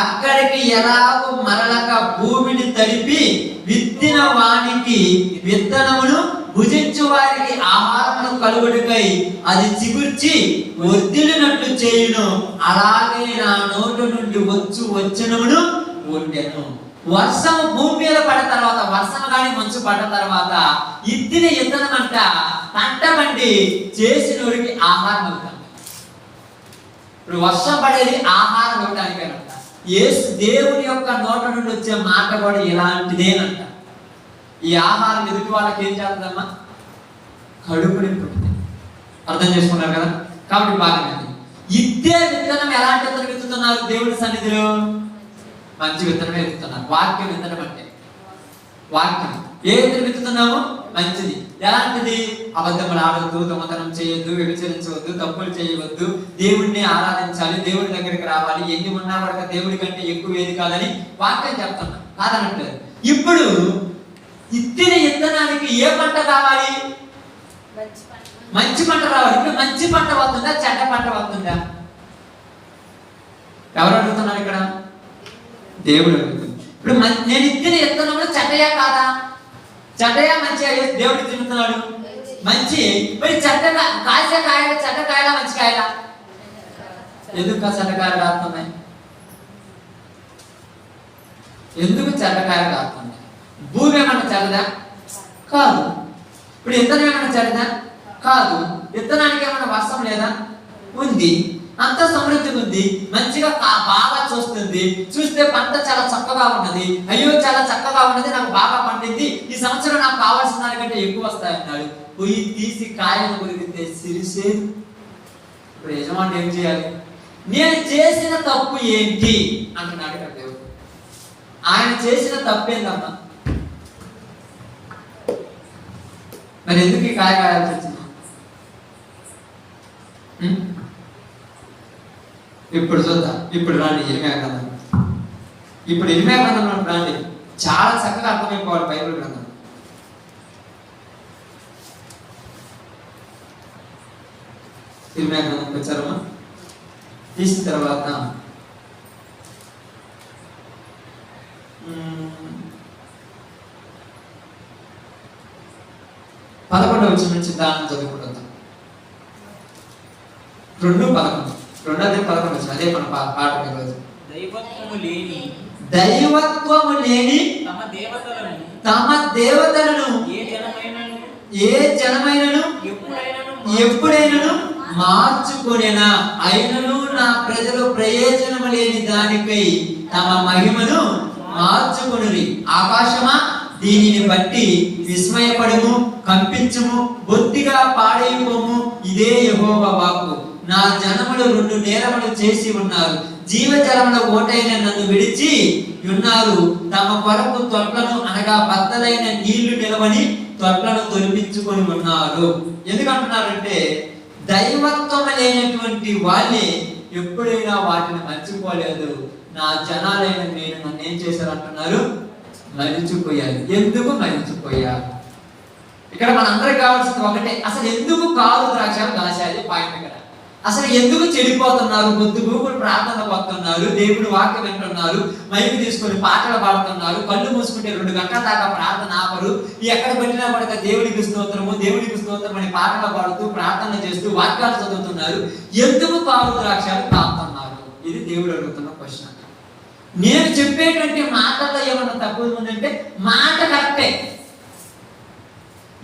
[SPEAKER 3] అక్కడికి ఎలాగో మరలక భూమిని తడిపి విత్తిన వానికి విత్తనమును భుజించు వారికి ఆహారమును కలుగుటకై అది చిగుర్చి వర్ధిల్లినట్లు చేయును, అలాగే నా నోటి నుండి వచనమును ఉండెను. వర్షము భూమి మీద పడిన తర్వాత, వర్షం కానీ మంచు పడ్డ తర్వాత ఇత్తిన విత్తనం అంట పంట పండి చేసినోడికి ఆహారం అవుతాం. ఇప్పుడు వర్షం పడేది ఆహారం ఇవ్వడానికేనంట. యేసు దేవుని యొక్క నోట నుండి వచ్చే మాట కూడా ఇలాంటిదేనంట. ఈ ఆహారం ఎదుటి వాళ్ళకి ఏం చేస్తుందమ్మా? కడుపు నింపుతుంది. అర్థం చేసుకున్నారు కదా? కాబట్టి బాగా ఇద్దే విత్తనం ఎలాంటి విత్తనం విత్తుతున్నారు దేవుడి సన్నిధిలో? మంచి విత్తనమే విత్తుతున్నారు. వాక్యం విత్తనం అంటే వాక్యం. ఏ విత్తనం విత్తుతున్నాము? మంచిది. ఎలాంటిది? అబద్ధములు ఆడవద్దు, దొంగతనం చేయొద్దు, వ్యభిచరించవద్దు, తప్పులు చేయవద్దు, దేవుడిని ఆరాధించాలి, దేవుడి దగ్గరికి రావాలి, ఎన్ని ఉన్నా కూడా దేవుడి కంటే ఎక్కువ ఏది కాదని వాక్యం చెప్తున్నాం, కాదనట్లేదు. ఇప్పుడు ఇత్తిన విత్తనానికి ఏ పంట కావాలి? మంచి పంట రావాలి. ఇప్పుడు మంచి పంట వస్తుందా, చెడ్డ పంట వస్తుందా? ఎవరు అడుగుతున్నారు ఇక్కడ? దేవుడు అడుగుతుంది. ఇప్పుడు నేను ఇచ్చిన విత్తనంలో చెడ్డయా కాదా? చెడ్డయా మంచిగా దేవుడు తిరుగుతున్నాడు మంచి. మరి చెడ్డగా కాసే కాయలు చెడ్డ కాయలా మంచి కాయలా? ఎందుకు చెడ్డ కాయలు కాస్తున్నాయి? ఎందుకు చెడ్డ కాయలు కాస్తున్నాయి? భూమి ఏమన్నా చెడ్డదా? కాదు. ఇప్పుడు విత్తనం ఏమన్నా చెడ్డదా? కాదు. విత్తనానికి ఏమైనా వర్షం లేదా? ఉంది. అంత సమృద్ధి ఉంది, మంచిగా బాగా చూస్తుంది, చూస్తే పంట చాలా చక్కగా ఉన్నది. అయ్యో చాలా చక్కగా ఉన్నది, నాకు బాగా పండింది, ఈ సంవత్సరం నాకు కావాల్సిన దానికంటే ఎక్కువ వస్తాయన్నాడు. పోయి తీసి కాయను కొరికితే సిరిసేది. ఇప్పుడు యజమాని ఏం చేయాలి? నేను చేసిన తప్పు ఏంటి అంటున్నాడు ఇక్కడ దేవుడు. ఆయన చేసిన తప్పు ఏందమ్మా? మరి ఎందుకు ఈ కాయ కాయాల్సి వచ్చింది? ఇప్పుడు చూద్దాం. ఇప్పుడు రాండి ఇర్మియా గ్రంథం. ఇప్పుడు ఇర్మియా గ్రంథంలో రాండి, చాలా చక్కగా అర్థమైపోవాలి బైబిల్ గ్రంథం. ఇర్మియా గ్రంథంకి వచ్చారమ్మా. తీసిన తర్వాత 11వ వచనం నుంచి దాన్ని చదువుకుంటాం. 2:11 2:11 వచ్చిన అదే మన పాట ఈరోజు. దైవత్వము లేని తమ దేవతలను ఏ జనమైనను ఎప్పుడైనను మార్చుకొనెనా? అయినను నా ప్రజలు ప్రయోజనము లేని దానిపై తమ మహిమను మార్చుకొనురి. ఆకాశమా, దీనిని బట్టి విస్మయపడము, కంపించుము, బొత్తిగా పాడైపోము. ఇదే యెహోవా వాక్కు. నా జనములు 2 నేరములు చేసి ఉన్నారు, జీవజలముల ఓటైన నన్ను విడిచి ఉన్నారు. తమ కొరకు తొట్లను అనగా బద్దలైన నీళ్లు నిలవని తొట్లను తొలిపించుకొని ఉన్నారు. ఎందుకంటున్నారంటే దైవత్వం లేనటువంటి వాళ్ళే ఎప్పుడైనా వాటిని మర్చిపోలేదు. నా జనాలైన నేను నన్ను ఏం చేశారు అంటున్నారు? మరిచిపోయారు. ఎందుకు మరిచిపోయారు? ఇక్కడ మనందరికి కావాల్సింది ఒకటే, అసలు ఎందుకు కారు ద్రాక్షలు కాశాలి పాయింట్. ఇక్కడ అసలు ఎందుకు చెడిపోతున్నారు? పొద్దుగూకులు ప్రార్థనకు వస్తున్నారు, దేవుడి వాక్యం వింటున్నారు, మైకు తీసుకొని పాటలు పాడుతున్నారు, కళ్ళు మూసుకుంటే 2 గంటల దాకా ప్రార్థన ఆపరు. ఎక్కడ పెట్టినా పడక దేవుడికి స్తోత్రము దేవుడికి స్తోత్రం అని పాటలు పాడుతూ ప్రార్థన చేస్తూ వాక్యాలు చదువుతున్నారు. ఎందుకు కారు ద్రాక్షలు కాస్తున్నారు? ఇది దేవుడు అడుగుతున్న క్వశ్చన్. నేను చెప్పేటువంటి మాటల్లో ఏమన్నా తక్కువ ఉందంటే మాట కరెక్టే.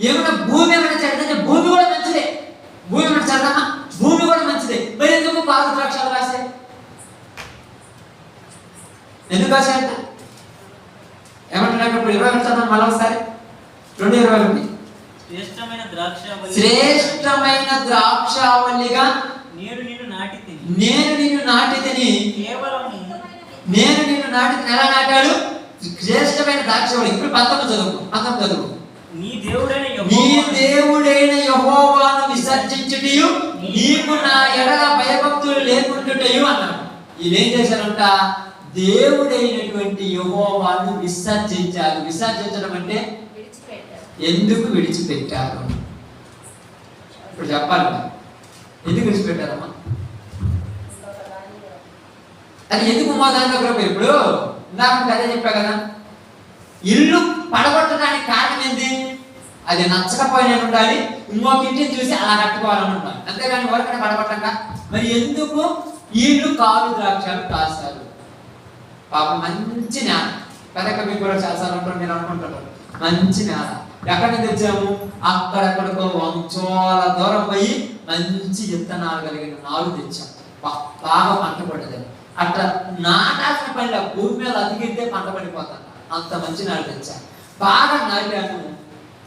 [SPEAKER 3] ఏమన్నా భూమి ఏమైనా చెడ్డంటే భూమి కూడా మంచిదే. భూమి ఏమైనా చెడ్డమా? భూమి కూడా మంచిదే. మరి ఎందుకు కారు ద్రాక్షలు కాసాయి? ఎందుకు కాసాయంట? ఏమంటున్నా? ఇప్పుడు 20 చదవండి మళ్ళీ ఒకసారి. 2:21 శ్రేష్టమైన ద్రాక్షావళిగా నేను నిన్ను నాటితిని. నేను నిన్ను నాటితిని. ఎలా నాటాడు? శ్రేష్టమైన ద్రాక్షావళి. ఇప్పుడు 19 చదువు. నీ దేవుడైన యెహోవాను విసర్జించుటయు నీకు నా ఎడల భయభక్తులు లేకుండుటయు అన్నాడు. ఇదేం చేశారంట? దేవుడైనటువంటి యెహోవాను విసర్జించారు. విసర్జించడం అంటే ఎందుకు విడిచిపెట్టారు? ఇప్పుడు చెప్పాలి, ఎందుకు విడిచిపెట్టారమ్మా? అది ఎందుకు మోదాంగా పోయి? ఇప్పుడు నాకు అదే చెప్పా కదా, ఇల్లు పడగొట్టడానికి కారణం ఏంటి? అది నచ్చకపోయినా ఉండాలి, ఇంకొక ఇంటిని చూసి అలా కట్టుకోవాలని ఉండాలి, అంతేగాని ఎవరికైనా పడగొట్టక. మరి ఎందుకు వీళ్ళు కారు ద్రాక్షలు కాస్తారు? పాపం మంచి నేల. కనుక మీకు కూడా చాలాసార్లు ఉంటారు, మీరు అనుకుంటారు మంచి నేల. ఎక్కడికి తెచ్చాము? అక్కడెక్కడికో వంచోల దూరం పోయి మంచి విత్తనాలు కలిగిన నారు తెచ్చాం. బాగా పంట పడ్డది. అట్లా నాటాల్సిన పనిలో భూమి మీద అతికితే పంట పడిపోతాను, అంత మంచి నాడు తెచ్చా.
[SPEAKER 2] బాగా నాటాను,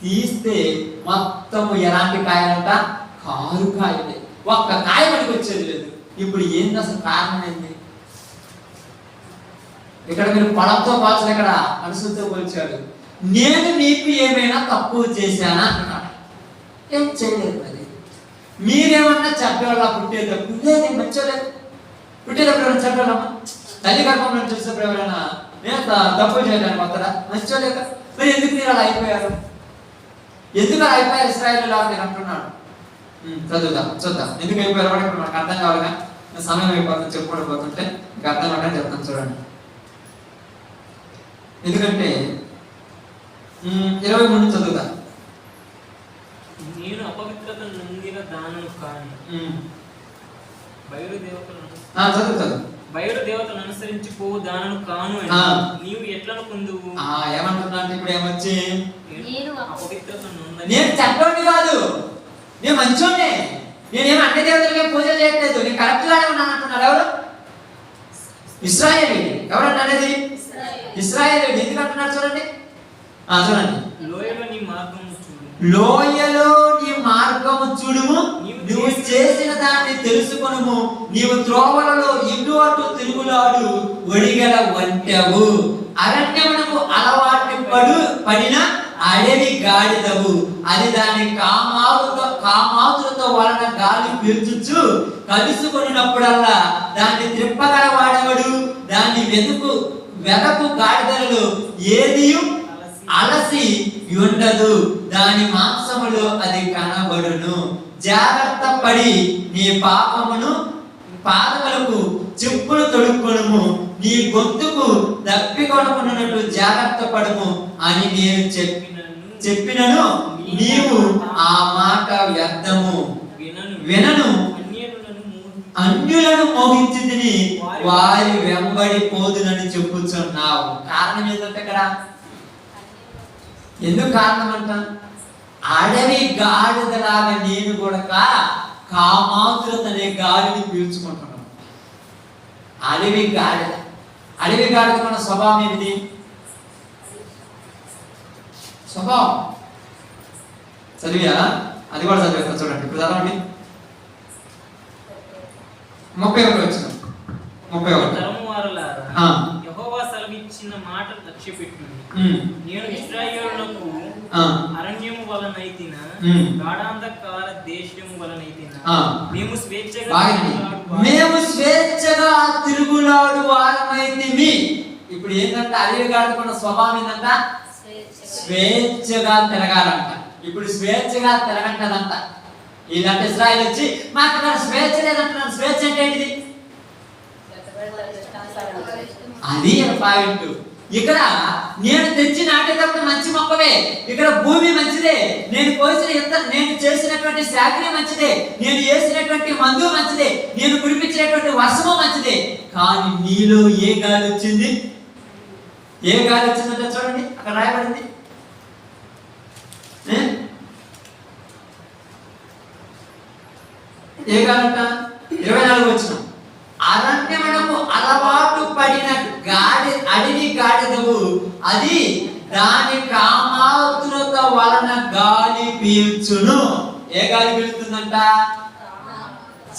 [SPEAKER 2] తీస్తే మొత్తం ఎలాంటి కాయలంట? కారు కాయలే, ఒక్క కాయ మనకి వచ్చేది లేదు. ఇప్పుడు ఏంది అసలు కారణం ఏంది? ఇక్కడ మీరు పొలంతో పోల్చారు, ఇక్కడ మనసుతో పోల్చాడు. నేను మీకు ఏమైనా తక్కువ చేశానా అన్నాడు. ఏం చేయలేదు. మరి మీరేమన్నా చెప్పేవాళ్ళ పుట్టేటప్పుడు? లేదు, మంచోలేదు. పుట్టేటప్పుడు ఎవరైనా చెప్పేవాళ్ళమ్మా? తల్లి గర్భంలో చూసేటప్పుడు ఎవరైనా నేను తప్పు చేయడానికి వస్తారా? మంచోలేక. మరి ఎందుకు మీరు అలా అయిపోయారు? ఎందుకు అలా అయిపోయారు ఇశ్రాయేలు లాగా నేను అంటున్నాడు. చూద్దాం ఎందుకు అయిపోయారు కూడా ఇప్పుడు మనకు అర్థం కావాలిగా. సమయం అయిపోతుంది, చెప్పుకోకపోతుంటే మీకు అర్థం అంటే చెప్తాను చూడండి. ఎందుకంటే 23 చదువుతా.
[SPEAKER 4] నేను అపవిత్రత నొందిన దానను కాను, బయలు దేవతలను అనుసరించి పోవు దానను కాను అని నీవు ఎట్లను పొందువు?
[SPEAKER 2] ఏమంటున్నా అంటే ఇప్పుడు ఏమొచ్చి
[SPEAKER 4] అపవిత్రత
[SPEAKER 2] నేను చెప్పండి కాదు, నేను మంచోనే, నేనేం అన్ని దేవతలకి పూజ చేయట్లేదు, నేను కరెక్ట్ గానే ఉన్నాను అంటున్నాడు. ఎవరు? ఇశ్రాయేలు. ఎవరంటే అనేది? ఇశ్రాయేలు. ఎందుకు అంటున్నాడు చూడండి. చూడండి.
[SPEAKER 4] లోయలో నీ మార్గము చూడు,
[SPEAKER 2] లోయలో నీ మార్గము చూడుము, నువ్వు చేసిన దాన్ని తెలుసుకొనుము, నీవు త్రోవలలో ఇటు అటు తిరుగులాడు ఒడిగల వంటవు, అరణ్యమునకు అలవాటు పడిన అడవి గాడిదవు, అది దాని కామాతులతో వలన గాలి పీల్చుచు కలుసుకొనినప్పుడల్లా దాన్ని త్రిప్పగల వాడెవడు? దాన్ని వెదకు గాడిదలలో ఏదియు అలసి ఉండదు, దాని మాంసములో అది కనబడును. జాగ్రత్త పడి నీ పాదములకు చెప్పులు తొడుక్కొనుము, నీ గొంతుకు దప్పికొనుకున్నట్టు జాగ్రత్త పడుము అని నేను చెప్పినను నీవు ఆ మాట వ్యర్థము వినను, అన్యులను మోహించింది వారి వెంబడి పోదునని చెప్పుచున్నావు. కారణం ఏంటంటే ఇక్కడ ఎందుకు కారణం అంట? అడవి గాడిదలాగా నేను కూడా కామాతురత అనే గాలిని పీల్చుకుంటున్నాను. అడవి గాడిద మన స్వభావం ఏంటి? స్వభావం చదివా? అది కూడా చదివేస్తా చూడండి. ఇప్పుడు చదవండి. 31 వచ్చిన 31.
[SPEAKER 4] యెహోవా సెలవిచ్చిన మాట లక్ష్యపెట్టుము, నేను ఇశ్రాయేలునకు అరణ్యము వలనైతిన గాఢాంధకార దేశము వలనైతిన మేము స్వేచ్ఛగా తిరుగులాడు వారమైతిమి. ఇప్పుడు ఏంటంటే అడవి గాడిదకున్న స్వభావం ఏంటంట? స్వేచ్ఛగా తిరగాలంట. ఇప్పుడు స్వేచ్ఛగా తిరగంటదంట. ఇలాంటి ఇశ్రాయేలు వచ్చి మాకు స్వేచ్ఛ లేదంటున్నాను. స్వేచ్ఛ అంటే ఏంటిది? అది పాయింట్. ఇక్కడ నేను తెచ్చి నాటేటప్పుడు మంచి మొక్కవే, ఇక్కడ భూమి మంచిదే, నేను నేను చేసినటువంటి శాఖనే మంచిదే, నేను వేసినటువంటి మందు మంచిదే, నేను కురిపించినటువంటి వర్షము మంచిదే. కానీ నీలో ఏ గాలి వచ్చింది? ఏ గాలి వచ్చిందంటే చూడండి, అక్కడ రాయబడింది. ఏ గాలంట? 24 వచ్చిన అరణ్యమునకు అలవాటు పడిన అడవి గాడిదవు, అది దాని కామాతురత వలన గాలి పీల్చును. ఏ గాలి పీలుతుందంట?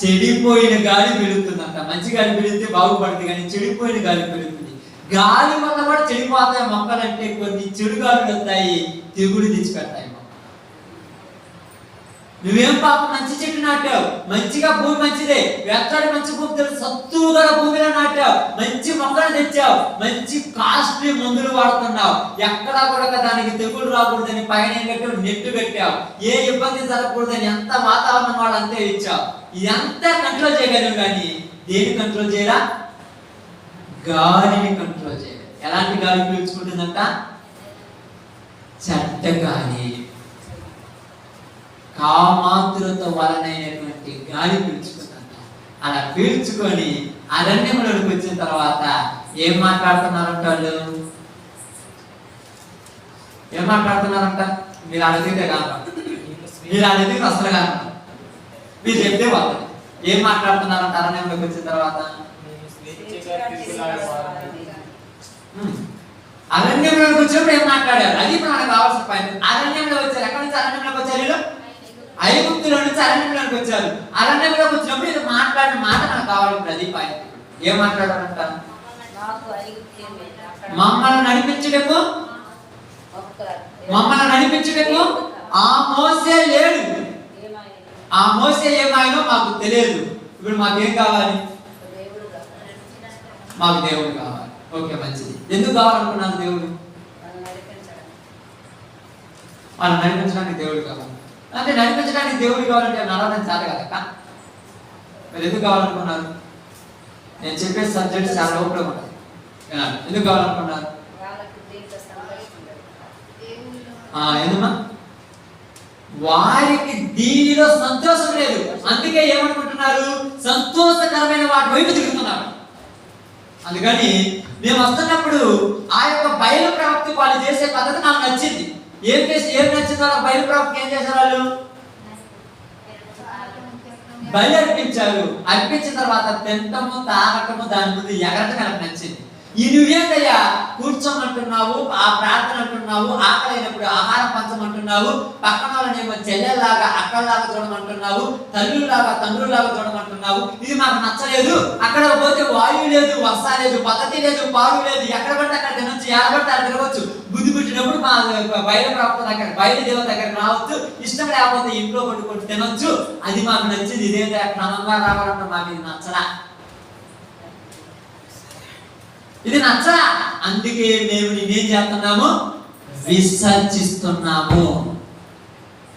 [SPEAKER 4] చెడిపోయిన గాలి పీలుతుందంట. మంచి గాలి పీలితే బాగుపడుతుంది, కానీ చెడిపోయిన గాలి పీలుతుంది. గాలి వల్ల కూడా చెడిపోతాయి మొక్కలంటే. కొన్ని చెడు గాలులు వస్తాయి, తెగుడు తెచ్చిపెడతాయి. నువ్వేం పాప మంచి చెట్టు నాటావు, మంచిగా భూమి మంచిదే, వెత్తడి మంచి భూమి తెలుసు, సత్తుగా భూమిలో నాటావు, మంచి మొక్కలు తెచ్చావు, మంచి కాస్ట్లీ మందులు వాడుతున్నావు, ఎక్కడా కూడా దానికి తెగులు రాకూడదని పైన నెట్టు పెట్టావు, ఏ ఇబ్బంది జరగకూడదని ఎంత వాతావరణం వాళ్ళు అంతే ఇచ్చావు. ఇదంతా కంట్రోల్ చేయగలవు, కానీ దేని కంట్రోల్ చేయరా? గాలిని కంట్రోల్ చేయగలరు. ఎలాంటి గాలి పీల్చుకుంటుందంట? చెడ్డ గాలి, కామాతురత వలనైనటువంటి గాలి పీల్చుకుందంట. అలా పీల్చుకొని అరణ్యంలోకి వచ్చిన తర్వాత ఏం మాట్లాడుతున్నారంట? వాళ్ళు ఏం మాట్లాడుతున్నారంట? మీరు అడిగితే కాదు, మీరు అడిగితే అసలు కాదు, మీరు చెప్తే వాళ్ళు ఏం మాట్లాడుతున్నారంట? అరణ్యంలోకి వచ్చిన తర్వాత
[SPEAKER 3] అరణ్యంలోకి వచ్చినప్పుడు ఏం మాట్లాడారు? అది ఇప్పుడు మనకు కావాల్సిన పాయింట్. అరణ్యంలో వచ్చారు. ఎక్కడి నుంచి అరణ్యంలోకి వచ్చారు వీళ్ళు? ఐగుప్తులో నుంచి అరణ్యంలోకి వచ్చారు. అరణ్యంలోకి వచ్చినప్పుడు ఇది మాట్లాడిన మాట మనకు కావాలి. ఇప్పుడు అది పాయింట్. ఏం మాట్లాడారంట? మమ్మల్ని నడిపించడము ఆ మోసే లేడు. ఆ మోసే ఏమాయనో మాకు తెలియదు. ఇప్పుడు మాకేం కావాలి? మాకు దేవుడు కావాలి. ఓకే, మంచిది. ఎందుకు కావాలనుకున్నాను దేవుడు? వాళ్ళు నడిపించడానికి దేవుడు కావాలి. అంటే నడిపించడానికి దేవుడు కావాలంటే నడవడం చాలు కదా. మీరు ఎందుకు కావాలనుకున్నారు? నేను చెప్పే సబ్జెక్ట్ చాలా లోపల ఉంటుంది. ఎందుకు కావాలనుకున్నారు? ఎందుమా? వారికి దీనిలో సంతోషం లేదు. అందుకే ఏమనుకుంటున్నారు? సంతోషకరమైన వాటి వైపు తిరుగుతున్నారు. అందుకని మేము వస్తున్నప్పుడు ఆ యొక్క బయలు ప్రవక్తి వాళ్ళు చేసే పద్ధతి నాకు నచ్చింది. ఏం నచ్చింది? వాళ్ళ బయలు ప్రవక్తి ఏం చేశారు? వాళ్ళు బలి అర్పించారు. అర్పించిన తర్వాత తింటము, తాగటము, దాని ముందు ఎగరటం నాకు నచ్చింది. ఈ నువ్వేంటయ్యా కూర్చోమంటున్నావు, ఆ ప్రార్థన అంటున్నావు, ఆకలైనప్పుడు ఆహారం పంచమంటున్నావు, పక్కన వాళ్ళనేమో చెల్లెల్లాగా అక్కల్లాగా చూడమంటున్నావు, తల్లులాగా తండ్రులాగా చూడమంటున్నావు. ఇది మాకు నచ్చలేదు. అక్కడ పోతే వాయువు లేదు, వర్ష లేదు, పద్ధతి లేదు, పాలు లేదు. ఎక్కడ పడితే అక్కడ తినొచ్చు, ఎక్కడబడితే అక్కడ తిరగవచ్చు. బుద్ధి పుట్టినప్పుడు మా బయట ప్రాప్తం దగ్గర బయట దేవ దగ్గర రావచ్చు. ఇష్టం లేకపోతే ఇంట్లో పట్టుకొని తినొచ్చు. అది మాకు నచ్చింది. ఇదేంటే క్రమంగా రావాలంటే మాకు ఇది నచ్చలా, ఇది నచ్చలా. అందుకే మేము నేనేం చేస్తున్నాము? విసర్జిస్తున్నాము.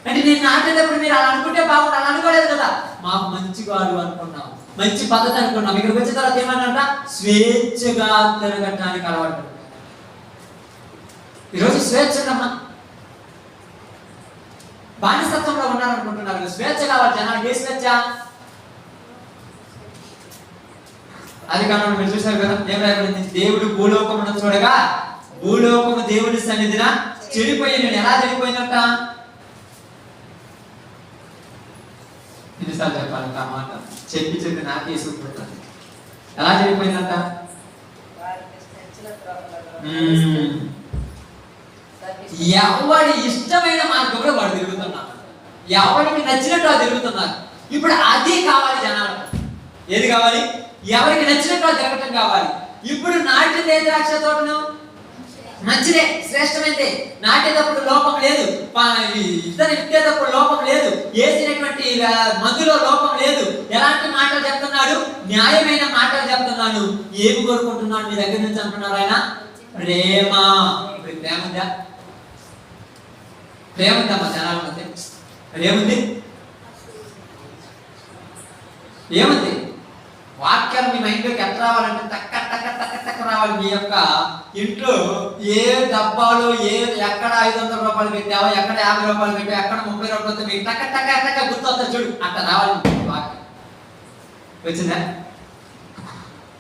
[SPEAKER 3] అంటే నేను నాటేటప్పుడు మీరు అలా అనుకుంటే బాగుంది. అలా అనుకోలేదు కదా. మాకు మంచిగా అనుకున్నాము, మంచి పద్ధతి అనుకున్నాం. ఇక్కడికి వచ్చిన తర్వాత ఏమన్నా స్వేచ్ఛగా తిరగటానికి అలవాటు. ఈరోజు స్వేచ్ఛ ఉండమ్మా. బానిసత్వంలో ఉన్నారనుకుంటున్నారు. స్వేచ్ఛ కావాలి జనానికి. ఏ స్వేచ్ఛ? అది కారణం మీరు చూసారు కదా. ఏం రాయబడింది? దేవుడు భూలోకమును చూడగా భూలోకము దేవుడి సన్నిధిన చెడిపోయింది. ఎలా చెడిపోయిందంట? ఎన్నిసార్లు చెప్పాలంట ఆ మాట? చెప్పి నాకే సూపుతుంది. ఎలా చెడిపోయిందంట? ఎవడి ఇష్టమైన మార్గంలో వాడు తిరుగుతున్నారు. ఎవరికి నచ్చినట్టు వాడు తిరుగుతున్నారు. ఇప్పుడు అది కావాలి జనాలు. ఏది కావాలి? ఎవరికి నచ్చినట్టు తిరగటం కావాలి. ఇప్పుడు నాటితే ద్రాక్ష తోటను మంచిదే, శ్రేష్టమైనదే. నాటేటప్పుడు లోపం లేదు, ఇద్దరు ఇచ్చేటప్పుడు లోపం లేదు, వేసినటువంటి మందులో లోపం లేదు. ఎలాంటి మాటలు చెప్తున్నాడు? న్యాయమైన మాటలు చెప్తున్నాను. ఏమి కోరుకుంటున్నాడు మీ దగ్గర నుంచి అంటున్నారు ఆయన? ప్రేమ. ఇప్పుడు ప్రేమ ఉందా? ప్రేమ ఉందమ్మా జనాల మధ్య? ఏముంది? ఏముంది? వాక్యాలు మీ మైండ్లోకి ఎట్లా రావాలంటే టక్క టక్క టక్క టక్క రావాలి. మీ యొక్క ఇంట్లో ఏ డబ్బాలో ఎక్కడ 500 రూపాయలు పెట్టావో, ఎక్కడ 50 రూపాయలు పెట్టావు, ఎక్కడ 30 రూపాయలు మీకు టక్క టక్క టక్క గుర్తొస్తా చూడు. అట్లా రావాలి వాక్యం. వచ్చిందా?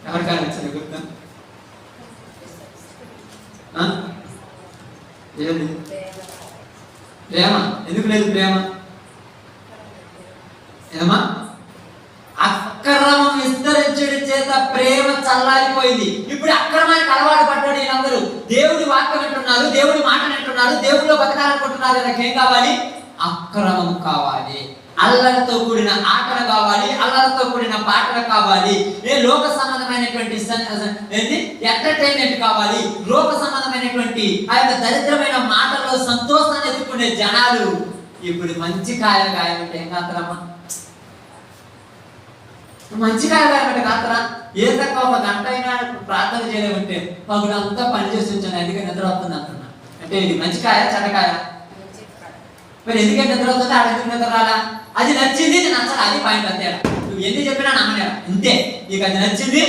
[SPEAKER 3] ఎవరికైనా వచ్చింది గుర్తు? ఏది? ప్రేమ. ఎందుకు లేదు ప్రేమ? ఏమా? అక్రమం విస్తరించడం చేత ప్రేమ చల్లారిపోయింది. ఇప్పుడు అక్రమానికి అలవాటు పడ్డాడు వీళ్ళందరూ. దేవుడి వాక్యం అంటున్నారు, దేవుడి మాట అంటున్నారు, దేవుడిలో బతకాలనుకుంటున్నారు. ఏం కావాలి? అక్రమం కావాలి. అల్లరితో కూడిన ఆటలు కావాలి, అల్లరితో కూడిన పాటలు కావాలి. లోక సంబంధమైనటువంటి ఎంటర్టైన్మెంట్ కావాలి. లోక సంబంధమైనటువంటి ఆ యొక్క దరిద్రమైన మాటల్లో సంతోషాన్ని ఎదుర్కొనే జనాలు ఇప్పుడు మంచి కాయలు కాయాలంటే ఏం కాస్తారమ్మా? మంచి కాయలు కాస్తారా? ఏ తక్కువ ఒక గంట అయినా ప్రార్థన చేయలేమంటే పగులంతా పని చేసి వచ్చాను, ఎందుకంటే నిద్ర వస్తుంది అంటున్నా. అంటే ఇది మంచి కాయ చెడ్డకాయ? మరి ఎందుకంటే నిద్ర వస్తుంది, ఆడ ఎందుకు నిద్ర రాలా? అది నచ్చింది, ఇది నచ్చలా. అది పాయింట్. అంతే. నువ్వు ఎన్ని చెప్పినా నమ్మలే. అంతే. నీకు అది నచ్చింది,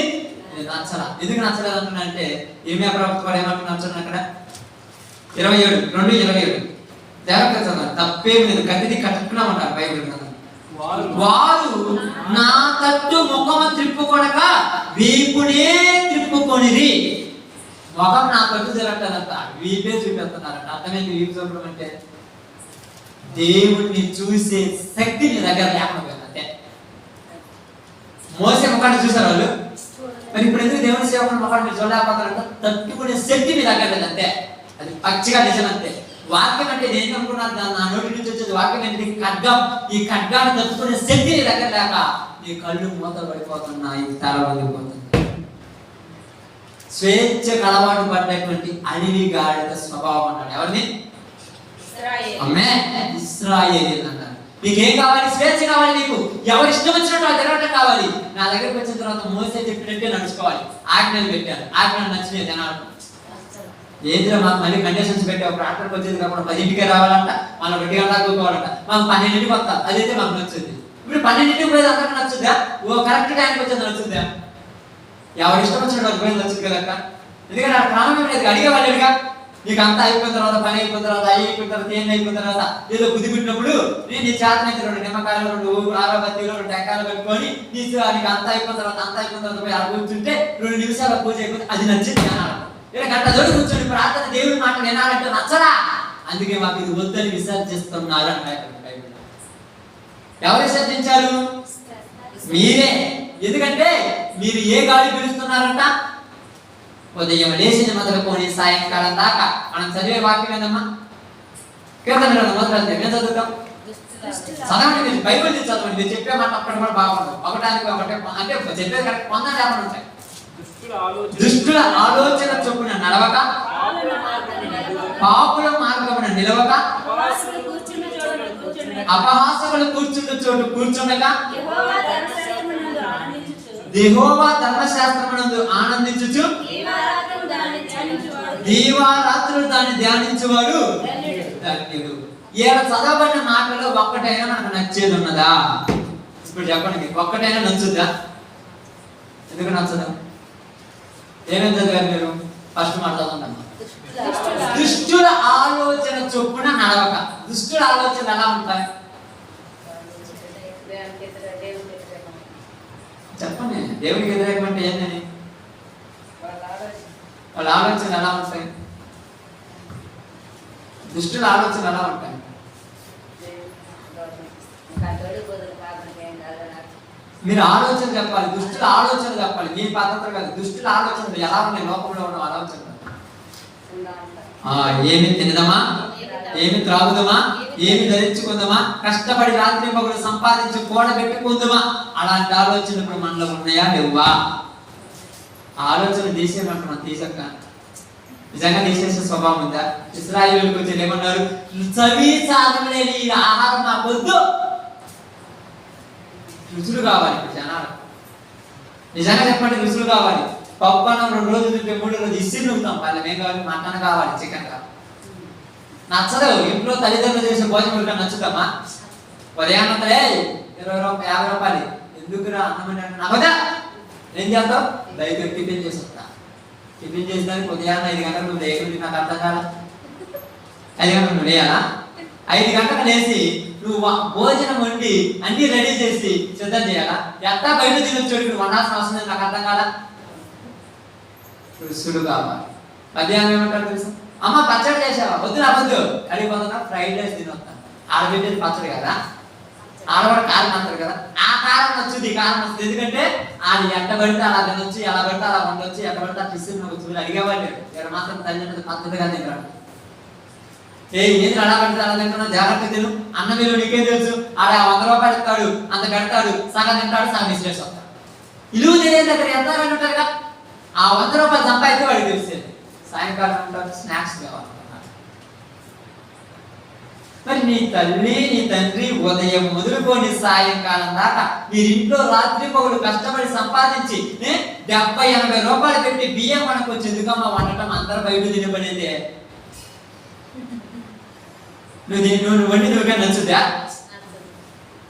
[SPEAKER 3] ఇది నచ్చలా. ఎందుకు నచ్చలేదు అంటున్నా అంటే ఏమి ప్రవక్త వాడు ఏమంటున్నా చూడండి అక్కడ 27:2-27 జాగ్రత్త చదవాలి. తప్పేమి లేదు. కత్తిని కట్టుకున్నా ఉంటారు బైబిల్. వారు నా తట్టు ముఖము త్రిప్పుకొనక వీపునే త్రిప్పుకొనిది. ముఖం నా తట్టు జరగటదంట, వీపే చూపెడుతున్నారంట. అర్థమైంది? వీపు చూపడం అంటే దేవుడిని చూసే శక్తి నీ దగ్గర లేకుండా. అంతే. మోసే ముఖాన్ని చూసారు వాళ్ళు? మరి ఇప్పుడు ఎందుకు దేవుని సేవకులు మొక్కలు మీరు చూడలేకపోతారంటే తట్టుకునే శక్తి మీ దగ్గర లేదు అంతే. అది పచ్చిగా నిజం అంతే. వాక్యం అంటే నేను అనుకున్నాను, నా నోటి నుంచి వచ్చేది వాక్యం అంటే ఖడ్గం. ఈ ఖడ్గాన్ని తట్టుకునే శక్తి నీ దగ్గర లేక నీ కళ్ళు మూతలు పడిపోతున్నాయి, తల వదిలిపోతుంది. స్వేచ్ఛకు అలవాటు పడినటువంటి అడవి గాడిద స్వభావం అన్నాడు. ఎవరిని? అమ్మే ఇశ్రాయేలీయులు అన్నారు. నీకేం కావాలి? స్వేచ్ఛ కావాలి. నీకు ఎవరు ఇష్టం వచ్చినట్టు వాళ్ళు తిరగటం కావాలి. నా దగ్గరికి వచ్చిన తర్వాత మోసే చెప్పినట్టే నడుచుకోవాలి. ఆజ్ఞలు పెట్టారు, ఆజ్ఞలు నచ్చినాయి జనాలు. ఏదిలో మాకు మళ్ళీ కండిషన్స్ పెట్టావు, ప్రార్థనకు వచ్చేది కాకుండా 10ంటికే రావాలంట, మనం 2 గంటలకు కూకోవాలంట, మాకు 12ంటికి వస్తా, అదైతే మాకు నచ్చుద్ది. ఇప్పుడు 12ంటికి పోయేది అందరికి నచ్చుద్దా? కరెక్ట్ టైంకి వచ్చేది నచ్చుద్దా? ఎవరు ఇష్టం వచ్చినట్టు వాళ్ళకి పోయేది నచ్చుద్ది కదా. ఎందుకంటే ఆ ప్రాణం లేదు, అడిగేవాళ్ళుగా. నీకు అంతా అయిపోయిన తర్వాత, పని అయిపోయిన తర్వాత, అయిపోయిన తర్వాత, ఏం అయిపోయిన తర్వాత ఏదో బుద్ధి పెట్టినప్పుడు నీ చేతనైతే 2 నిమ్మకాయలు, 2 ఆరబత్తీలు, 2 టెంకాయలు పెట్టుకొని నీకు అంతా అయిపోయిన తర్వాత పోయి అలా కూర్చుంటే 2 నిమిషాల పూజ అయిపోతే అది నచ్చింది అన్నాడు. ఇలా గంట జోడు కూర్చొని ప్రార్థన దేవుడి మాట వినాలంటే నచ్చరా? అందుకే మాకు ఇది వద్దని విసర్జిస్తున్నారు అన్నాడు. ఎవరు విసర్జించారు? మీరే. ఎందుకంటే మీరు ఏ గాలి పీలుస్తున్నారంట? ఉదయం లేచిన మొదలుకొని సాయంకాలం దాకా మనం చదివే వాక్యం ఏందమ్మా? కీర్తనలు మొదలు మేము చదువుతాం. చదవండి, మీరు బైబిల్ చదవండి. మీరు చెప్పే మాట అక్కడ కూడా బాగుండదు. ఒకటానికి ఒకటే అంటే చెప్పేది కరెక్ట్, పొందని ఏమని ఉంటాయి. దుష్టుల ఆలోచన చొప్పున నడవక, పాపుల మార్గమున నిలవక, అపహాసకులు కూర్చున్న చోటు కూర్చుండక, యెహోవా ధర్మశాస్త్రమునందు ఆనందించుచు దీవారాత్రులు దాన్ని ధ్యానించువాడు ధన్యుడు. ఈడ చదవబడిన మాటలో ఒక్కటైనా మనకు నచ్చేది ఉన్నదా? ఇప్పుడు చెప్పండి, మీకు ఒక్కటైనా నచ్చుద్దా? ఎందుకు నచ్చదా? ఏమేమి చదివారు మీరు? ఫస్ట్ మాట చదవండి. దుష్టుల ఆలోచన చొప్పున నడవక. దుష్టుల ఆలోచన ఎలా ఉంటాయి చెప్పండి. దేవునికి వ్యతిరేకం అంటే ఏంటని? వాళ్ళ ఆలోచన ఎలా ఉంటాయి? దుష్టుల ఆలోచన ఎలా ఉంటాయి? మీరు ఆలోచన చెప్పాలి, దుష్టుల ఆలోచన చెప్పాలి. మీ పద్ధతి కాదు, దుష్టుల ఆలోచనలు ఎలా ఉన్నాయి? లోకంలో ఉన్న ఆలోచన ఏమి తినదమా, ఏమి త్రాగుదమా, ఏమి ధరించుకుందామా, కష్టపడి రాత్రి పగలు సంపాదించి కూడబెట్టుకుందామా, అలాంటి ఆలోచనలు ఇప్పుడు మనలో ఉన్నాయా లేవా? ఆలోచన తీసేయమంటున్నాం, తీసక్క. నిజంగా తీసేసే స్వభావం ఉందా? ఇశ్రాయేలుకు వచ్చి ఏమన్నారు? చవి సాధన లేని ఈ ఆహారం నాకు వద్దు. రుచులు కావాలి జనాలు. నిజంగా చెప్పండి, రుచులు కావాలి. పప్పు అన్నం 2 రోజులు తింటే 3 రోజులు ఇస్సిరి నవ్వుతాం. వాళ్ళకి ఏం కావాలి? మటన్ కావాలి, చికెన్ కావాలి. నచ్చదు. ఇంట్లో తల్లిదండ్రులు చేసే భోజనం నచ్చుతామా? ఉదయాన్నంతలే 50 రూపాయలు ఎందుకురా అన్నం అంటే నవ్వదా? ఏం చేస్తావు? దయతో టిఫిన్ చేసి వస్తా. టిఫిన్ చేసేదానికి ఉదయాన్నే 5 గంటలకు నువ్వు లేకుండా నాకు అర్థం కాదు. 5 గంటలకు నువ్వు లేయాలా? 5 గంటలకు లేచి నువ్వు భోజనం వండి అన్ని రెడీ చేసి సిద్ధం చేయాలా? ఎట్టా బయట తినొచ్చు వండాల్సిన అవసరం లేదు. నాకు అర్థం కాదా? రుసులు కావాలి. మధ్యాహ్నం ఏమంటారు తెలుసా? అమ్మ పచ్చడి చేసావా? వద్దు నా వద్దు, అడిగిపోతున్నా ఫ్రైడ్ రైస్ తినొస్తాను. ఆడబిడ్డది పచ్చడి కదా, ఆడవాడు కారం అంటారు కదా, ఆ కారం నచ్చుద్ది, కారం వస్తుంది. ఎందుకంటే అది ఎట్ట పడితే అలా తినొచ్చు, ఎలా పడితే అలా వండొచ్చు, ఎట్ట పడితే ఆ టిస్సు నవ్వచ్చు. అడిగేవాళ్ళు ఇక్కడ మాత్రం తల్లి పద్ధతిగా తింటారు. ఏంటి అలా పడితే అలా తింటున్నా, జాగ్రత్త తిను. అన్న మీరు నీకేం తెలుసు? ఆడ 100 రూపాయలు ఇస్తాడు, అంత కడతాడు, సగం తింటాడు, సగం విసిరేసి వస్తాడు. ఇల్లు తెలియదు దగ్గర ఎంత ఉంటారు కదా. ఆ 100 రూపాయలు సంపాదిస్తే వాడికి తెలిసేది. సాయంకాలం ఉంటారు, స్నాక్స్ కావాలి. మరి నీ తల్లి నీ తండ్రి ఉదయం మొదలుకొని సాయంకాలం దాకా మీరు ఇంట్లో రాత్రి పగలు కష్టపడి సంపాదించి 70-80 రూపాయలు పెట్టి బియ్యం మనకు వచ్చి ఎందుకమ్మా వండటం? అందరూ బయట తినబడేదే. నువ్వు వండి నువ్వుగా నచ్చుద్దా?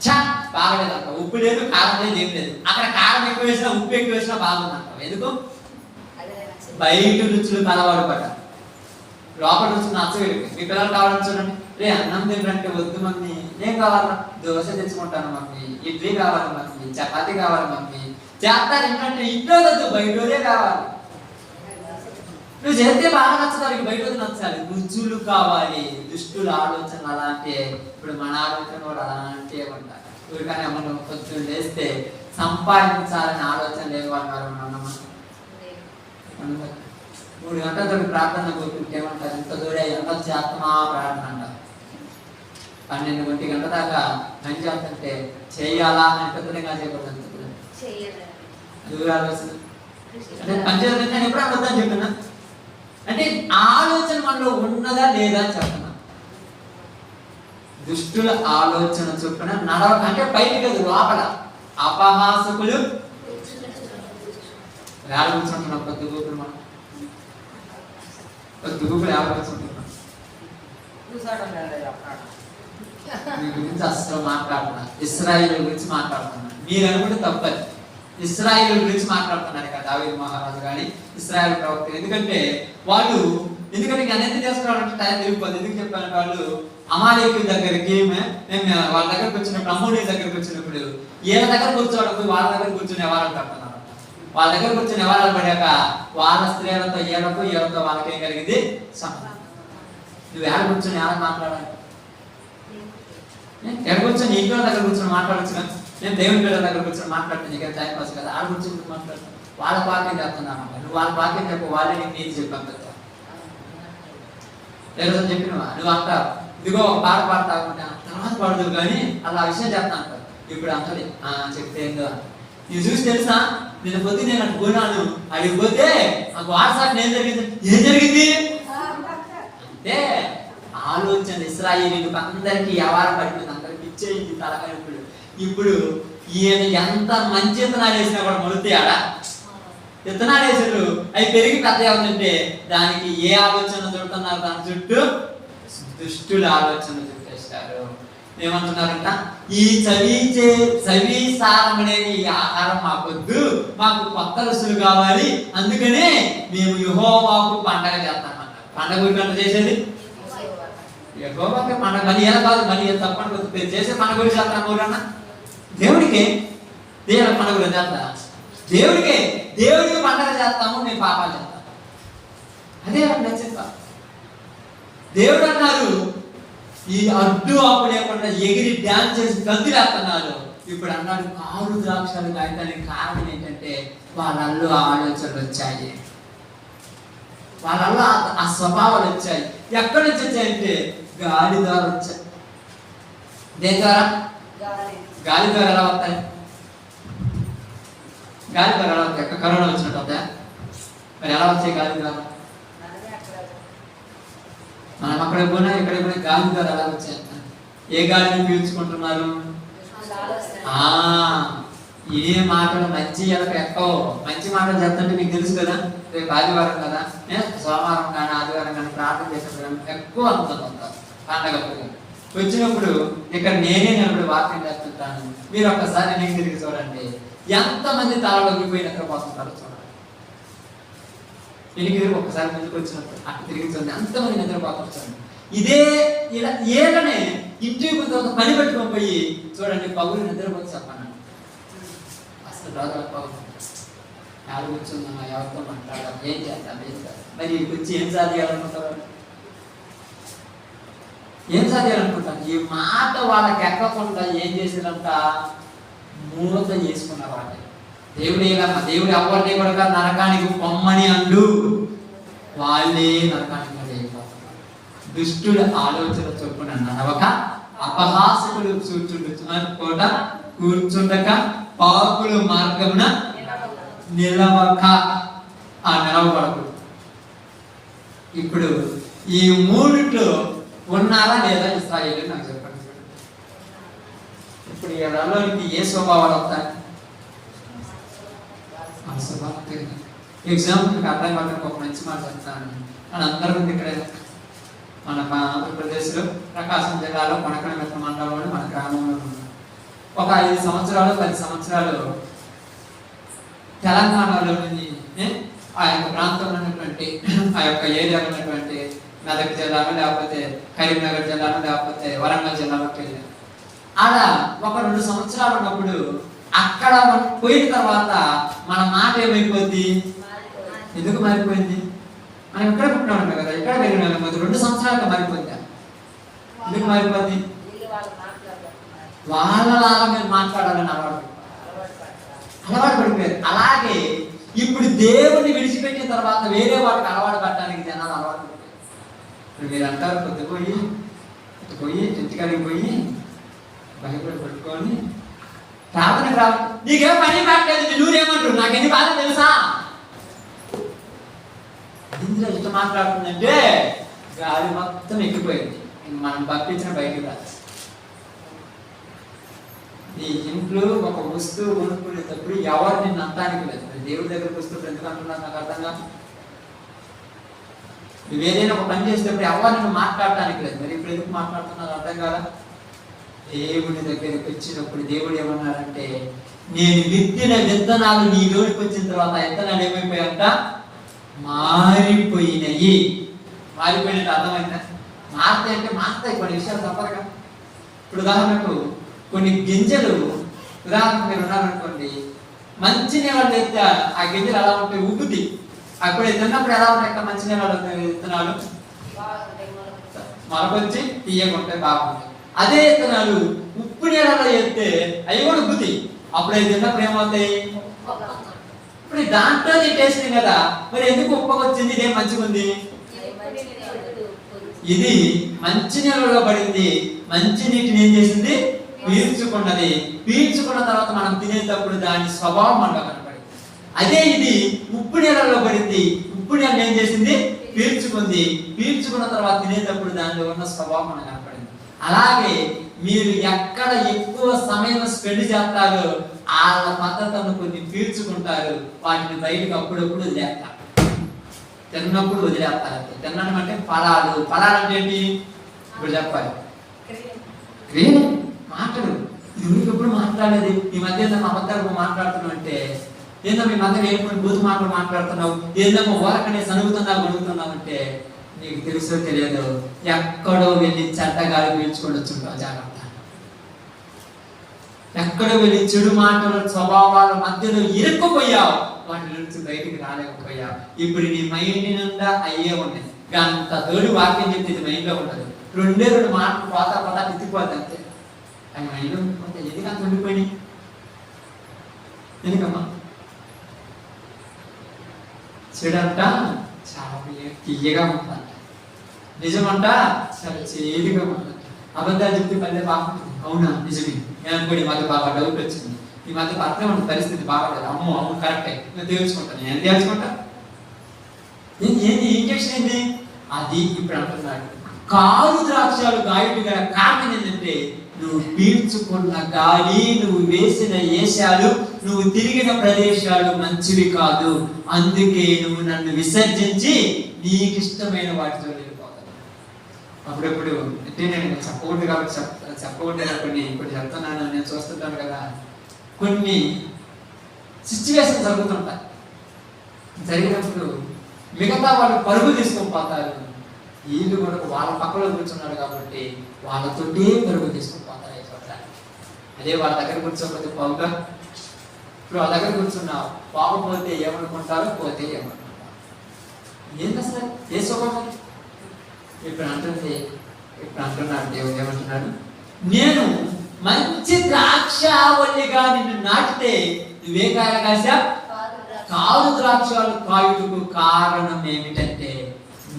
[SPEAKER 3] చా బాగలేదంట. ఉప్పు లేదు, కారం లేదు, ఏం లేదు. అక్కడ కారం ఎక్కువ వేసినా ఉప్పు ఎక్కువ వేసినా బాగుందంట. ఎందుకు? బయట రుచులు అలవాటు పడ్డ, లోపల రుచులు నచ్చవేడు. మీ పిల్లలు కావాలని చూడండి, రే అన్నం తింటే వద్దు మమ్మీ, ఏం కావాలా? దోశ తెచ్చుకుంటాను మమ్మీ, ఇడ్లీ కావాలి మమ్మీ, చపాతి కావాలి మమ్మీ. చేస్తారు ఏంటంటే ఇంట్లో వద్దు, బయటోదే కావాలి. నువ్వు చేస్తే బాగా నచ్చుతారు, బయటోది నచ్చాలి. రుచులు కావాలి. దుష్టుల ఆలోచన అలాంటి. ఇప్పుడు మన ఆలోచన కూడా అలాంటి ఉంటాయి. ఊరికనే మనం కొంచెం లేస్తే సంపాదించాలని ఆలోచన లేని వాళ్ళు 3 గంటలతో ప్రార్థన కూర్చుంటే ఏమంటారు, ఎంత దూరం ఎంత చేస్తామా ప్రార్థన అంటారు. 12 గంటల దాకా పని చేస్తుంటే చేయాలా అని పెద్దగా చేయకూడదు. ఆలోచన అంటే పని చేస్తుంటే నేను ఎప్పుడైనా వద్దని చెప్తున్నా అంటే ఆలోచన మనలో ఉన్నదా లేదా అని చెప్తున్నా. దుష్టుల ఆలోచన చొప్పున నడవక అంటే బయట కదా లోపల అపహాసకులు వేళ కూర్చుంటున్నాం. కొద్ది గూపులు మనం కొద్ది గూపులు వేళ కూర్చుంటున్నాం. మీ గురించి అసలు మాట్లాడుతున్నా, ఇశ్రాయేలు గురించి మాట్లాడుతున్నా. మీరు అనుకుంటే తప్పదు, ఇశ్రాయేలు గురించి మాట్లాడుతున్నారు కదా దావీదు మహారాజు కానీ ఇశ్రాయేలు ప్రవక్త. ఎందుకంటే ఎందుకు చేసుకోవాలంటే టైం తిరిగిపోతుంది. ఎందుకు చెప్పాను, వాళ్ళు అమాలేకుల దగ్గరికి మేము వాళ్ళ దగ్గరకు వచ్చినప్పుడు, అమ్మోని దగ్గరకు వచ్చినప్పుడు వీళ్ళ దగ్గర కూర్చోవడం వాళ్ళ దగ్గర కూర్చుని ఎవరాలు పడుతున్నారు. వాళ్ళ దగ్గర కూర్చొని ఎవరాలు పడాక వాళ్ళ స్త్రీలతో వీళ్ళతో వాళ్ళకేం కలిగింది సంబంధం. నువ్వు ఏడ కూర్చొని ఎలా మాట్లాడాలి? ఎక్కడ కూర్చొని ఇంట్లో దగ్గర కూర్చొని మాట్లాడచ్చు కదా. నేను దేవుని పిల్లల దగ్గర కూర్చొని మాట్లాడుతాను, ఇక్కడ టైం పాస్ కదా. ఆడ కూర్చొని మాట్లాడుతాను, వాళ్ళ వాక్యం చెప్తున్నాను. నువ్వు వాళ్ళ వాక్యం చెప్పు, వాళ్ళే నీకు నీతి చెప్పాను కదా. ఏదో చెప్పినవా నువ్వు అంటావు, ఇదిగో ఒక పాట పాడతా ఉంటా, తర్వాత పాడదు కానీ అలా విషయం చెప్తా అంటారు. ఇప్పుడు అంటది చెప్తే ఏందో నువ్వు చూసి తెలుసా, నేను పొద్దు నేను అటు పోయినాను, అడిగి పోతే నాకు వాట్సాప్ ఏం జరిగింది అంటే ఆలోచన. ఇశ్రాయేలీయులకు అందరికీ వ్యవహారం పడిపోయింది, అందరికి ఇచ్చేయింది తలకాయప్పుడు. ఇప్పుడు ఈయన ఎంత మంచి విత్తనాలు వేసినా కూడా మొలుతాయి. ఆడ విత్తనాలు వేసారు, అవి పెరిగి పెద్ద అవుతుంటే దానికి ఏ ఆలోచన చుడుతున్నారు, దాని చుట్టూ దుష్టుల ఆలోచన చుట్టేస్తారు. ఏమంటున్నారంట, ఈ చవి సారం లేని ఈ ఆహారం మాకొద్దు, మాకు కొత్త రుసులు కావాలి, అందుకనే మేము యెహోవాకు పండగ చేస్తామన్నారు. పండగ గురించి చేసేది యెహోవాకే పండగ. మళ్ళీ ఎలా కాదు, మళ్ళీ తప్పని చేసే పండగ గురించి చేస్తాను ఊరన్నా. దేవుడికి పండగ గురించి చేస్తా, దేవుడికి పండగ చేస్తాము, మేము పాపాలు చేస్తాము. అదే నచ్చింది. దేవుడు అన్నారు ఈ అడ్డు ఆపు లేకుండా ఎగిరి డ్యాన్స్ చేసి గంతులేస్తున్నారు. ఇప్పుడు అన్నాడు కారు ద్రాక్షలు కాయడానికి కారణం ఏంటంటే వాళ్ళల్లో ఆలోచనలు వచ్చాయి, వాళ్ళల్లో ఆ స్వభావాలు వచ్చాయి. ఎక్కడి నుంచి వచ్చాయంటే గాలి ద్వారా వచ్చాయి. దేని ద్వారా? గాలి ద్వారా ఎలా వస్తాయి? గాలి ద్వారా ఎలా వస్తాయి? కరోనా వచ్చినట్టు వస్తాయా? మరి ఎలా వచ్చాయి గాలి ద్వారా? మనం అక్కడ పోయినా ఎక్కడ పోయినా గాలి ద్వారా ఎలా వచ్చాయి? ఏ గాలిని పీల్చుకుంటున్నారు? ఇదే మాటలు మంచి ఎక్కువ మంచి మాటలు చెప్తుంటే మీకు తెలుసు కదా. రేపు ఆదివారం కదా, సోమవారం కానీ ఆదివారం కానీ ప్రార్థన చేసినప్పుడు ఎక్కువ అనుకుంటారు. పండగ వచ్చినప్పుడు ఇక్కడ నేనే నిలబడి వాక్యం చేస్తుంటాను. మీరు ఒక్కసారి నేను తిరిగి చూడండి, ఎంతమంది తలలో ఒగ్గిపోయి నిద్రపోతుంటారో చూడండి. నేను ఒక్కసారి ముందుకు వచ్చినప్పుడు అక్కడ తిరిగి చూడండి, ఎంతమంది నిద్రపోతారు చూడండి. ఇదే ఇలా ఏదనే ఇంటికి కొంత పని పెట్టుకొని పోయి చూడండి, పగులు నిద్రపోతే చెప్పాను అసలు రోజుల పగులు ఎవరు కూర్చుందామా, ఎవరితో మాట్లాడాలి, ఏం చేద్దాం. మరి వచ్చి ఏం సాధించాలనుకుంటారు? ఈ మాట వాళ్ళకి ఎక్కకుండా ఏం చేసినంత మూత చేసుకున్న వాళ్ళే. దేవుడు ఎవరిని కూడా నరకానికి పొమ్మని అండు, వాళ్ళే నరకానికి వెళ్ళిపోతున్నారు. దుష్టుల ఆలోచన చొప్పున నడవక అపహాసకులు కూర్చుండక పాపుల మార్గమున నిలవక నిలవబడదు. ఇప్పుడు ఈ మూడిట్లో ఉన్నారా లేదా ఇశ్రాయేలు నాకు చెప్పండి. ఇప్పుడు ఈ ఏ స్వభావాలు వస్తాయి? ఎగ్జాంపుల్కి అర్థం పడడానికి ఒక మంచి మాట చెప్తాను. మన అందరి ముందు ఇక్కడ మన ఆంధ్రప్రదేశ్లో ప్రకాశం జిల్లాలో కొనకనమిట్ల మండలంలో మన గ్రామంలో ఉన్నాం. ఒక 5 సంవత్సరాలు 10 సంవత్సరాలు తెలంగాణలో ఆ యొక్క ప్రాంతంలో ఉన్నటువంటి ఆ యొక్క ఏరియాలో ఉన్నటువంటి మెదక్ జిల్లాలో లేకపోతే కరీంనగర్ జిల్లాలో లేకపోతే వరంగల్ జిల్లాలోకి వెళ్ళాను. అలా ఒక 2 సంవత్సరాలు ఉన్నప్పుడు అక్కడ పోయిన తర్వాత మన మాట ఏమైపోద్ది? ఎందుకు మారిపోయింది? మనం ఇక్కడ పుట్టినాం కదా, ఇక్కడ పెరిగినా 2 సంవత్సరాలుగా మారిపోద్ది. ఎందుకు మారిపోద్ది? వాళ్ళలాగా మీరు మాట్లాడాలని అలవాటు పడిపోయారు. అలాగే ఇప్పుడు దేవుని విడిచిపెట్టిన తర్వాత వేరే వాటికి అలవాటు పడటానికి జనాలు అలవాటు పడతారు. ఇప్పుడు మీరు అంటారు పొద్దుపోయి ఇంటికాడికి పోయి బైబిల్ పట్టుకొని ప్రార్థనకు రావు, నీకేం పని పట్టలేదు, నువ్వేమంటారు, నాకు ఎన్ని బాధ తెలుసా? ఇందులో ఇట్లా మాట్లాడుతుందంటే గాలి మొత్తం ఎక్కిపోయింది, మనం పంపించిన బయటికి రాదు. నీ ఇంట్లో ఒక వస్తువు కొనుక్కునేటప్పుడు ఎవరు నిన్ను అంటానికి లేదు. దేవుడి దగ్గరకు వస్తువులు ఎందుకు అంటున్నారు నాకు అర్థం కాదు. నువ్వు ఏదైనా ఒక పని చేసేటప్పుడు ఎవరు నిన్ను మాట్లాడటానికి లేదు, మరి ఇప్పుడు ఎందుకు మాట్లాడుతున్నారు అర్థం కాదా? దేవుడి దగ్గరికి వచ్చినప్పుడు దేవుడు ఏమన్నారంటే, నేను విత్తిన విత్తనాలు నీ లోనికి వచ్చిన తర్వాత విత్తనాలు ఏమైపోయాయంట? మారిపోయినాయి. మారిపోయినట్టు అర్థమైందా? మారుతాయి అంటే మారుతాయి, కొన్ని విషయాలు తప్పరుగా. ఇప్పుడు ఉదాహరణకు కొన్ని గింజలు, ఉదాహరణకు మీరు ఉన్నారనుకోండి, మంచి నీళ్ళు తెస్తే ఆ గింజలు ఎలా ఉంటాయి? ఉబ్బుతి. అప్పుడు తిన్నప్పుడు ఎలా ఉంటాయి? మంచి నీళ్ళు విత్తనాలు మొలకొచ్చి తీయకుంటాయి, బాగుంటాయి. అదే విత్తనాలు ఉప్పు నీళ్ళలో వేస్తే అవి కూడా ఉబ్బుతి. అప్పుడు అవి తిన్నప్పుడు ఏమవుతాయి? ఇప్పుడు దాంట్లో టేస్ట్ కదా, మరి ఎందుకు ఉప్పకొచ్చింది? ఇదే మంచిగా ఉంది. ఇది మంచి నీళ్ళలో పడింది, మంచి నీటిని ఏం చేసింది? పీల్చుకున్నది. పీల్చుకున్న తర్వాత మనం తినేటప్పుడు దాని స్వభావం మనలో కనపడింది. అదే ఇది ఉప్పు నీళ్ళలో పడింది, ఉప్పు నీళ్ళు ఏం చేసింది? పీల్చుకుంది. పీల్చుకున్న తర్వాత తినేటప్పుడు దానిలో ఉన్న స్వభావం మనకు కనపడింది. అలాగే మీరు ఎక్కడ ఎక్కువ సమయం స్పెండ్ చేస్తారో వాళ్ళ పద్ధతులను కొన్ని పీల్చుకుంటారు, వాటిని బయటకు అప్పుడప్పుడు వదిలేస్తారు. తిన్నప్పుడు వదిలేస్తారు. తినడం అంటే ఫలాలు. ఫలాలు అంటే ఏంటి? ఇప్పుడు చెప్పాలి. క్రియలు, మాటలు. ఇది ఎప్పుడు మాట్లాడేది? ఈ మధ్య అబద్ధాలు మాట్లాడుతున్నావు అంటే, ఏందో మీ మధ్య ఏర్పడి బూతు మాటలు మాట్లాడుతున్నావు, ఏందమ్మో ఓరకనే సనుగుతున్నావు అంటే నీకు తెలుసో తెలియదు, ఎక్కడో వెళ్ళి చెడ్డగాలి పీల్చుకొని వచ్చుంటావు. జాగ్రత్త. ఎక్కడో వెళ్ళి చెడు మాటల స్వభావాల మధ్యలో ఇరుక్కుపోయావు, వాటి నుంచి బయటికి రాలేకపోయావు. ఇప్పుడు నీ మైండ్ నిండా అయ్యే ఉన్నాయి. అంత తోడు వాక్యం చెప్తే ఇది మైండ్ లో ఉండదు. రెండే రెండు మాటలు పోతా తిప్పిపోద్ది అంతే. అది మైండ్ లో ఉండిపోతే ఎందుకు అంత ఉండిపోయి? ఎందుకమ్మా? చెడంట చాలా తీయగా ఉంటుందంట, నిజమంట చాలా చేదుగా ఉంటుందంట. అబద్ధాలు చెప్తే మళ్ళీ బాగుంటుంది. అవునా, నిజమే. నేను అనుకోండి, ఈ మధ్య బాగా డౌట్ వచ్చింది, ఈ మధ్య అర్థం ఉంటుంది, పరిస్థితి బాగాలేదు, అమ్మో అవును కరెక్టే, నేను తెలుసుకుంటాను. నేను తెలుసుకుంటా, ఏంది ఇంజక్షన్ ఏంది అది? ఇప్పుడు అంటున్నాడు, కారు ద్రాక్షాలు గాయటు గల కారణం ఏంటంటే, నువ్వు పీల్చుకున్న గాలి, నువ్వు వేసిన వేషాలు, నువ్వు తిరిగిన ప్రదేశాలు మంచివి కాదు. అందుకే నువ్వు నన్ను విసర్జించి నీకు ఇష్టమైన వాటితో వెళ్ళిపోతావు. అప్పుడప్పుడు అంటే నేను చెప్పకూడదు కాబట్టి చెప్పకూడదు కొన్ని చెప్తున్నాను. నేను చూస్తుంటాను కదా, కొన్ని సిచ్యువేషన్ జరుగుతుంటాయి. జరిగినప్పుడు మిగతా వాళ్ళు పరుగు తీసుకొని పోతారు, వీళ్ళు కూడా వాళ్ళ పక్కలో కూర్చున్నారు కాబట్టి వాళ్ళతోటే పరుగు తీసుకొని పోతారు. అదే వాళ్ళ దగ్గర కూర్చోకపోతే పోగా, ఇప్పుడు వాళ్ళ దగ్గర కూర్చున్నావు, పోకపోతే ఏమనుకుంటారో, పోతే ఏమనుకుంటారు. ఏంటి అసలు ఏ స్వభావం? ఇప్పుడు అంటున్నాడు దేవుడు ఏమంటున్నాడు, నేను మంచి ద్రాక్షావల్లిగా నిన్ను నాటితే నువ్వే కాయలు కాసా? కారు ద్రాక్షాలు కాయుటకు కారణం ఏమిటంటే,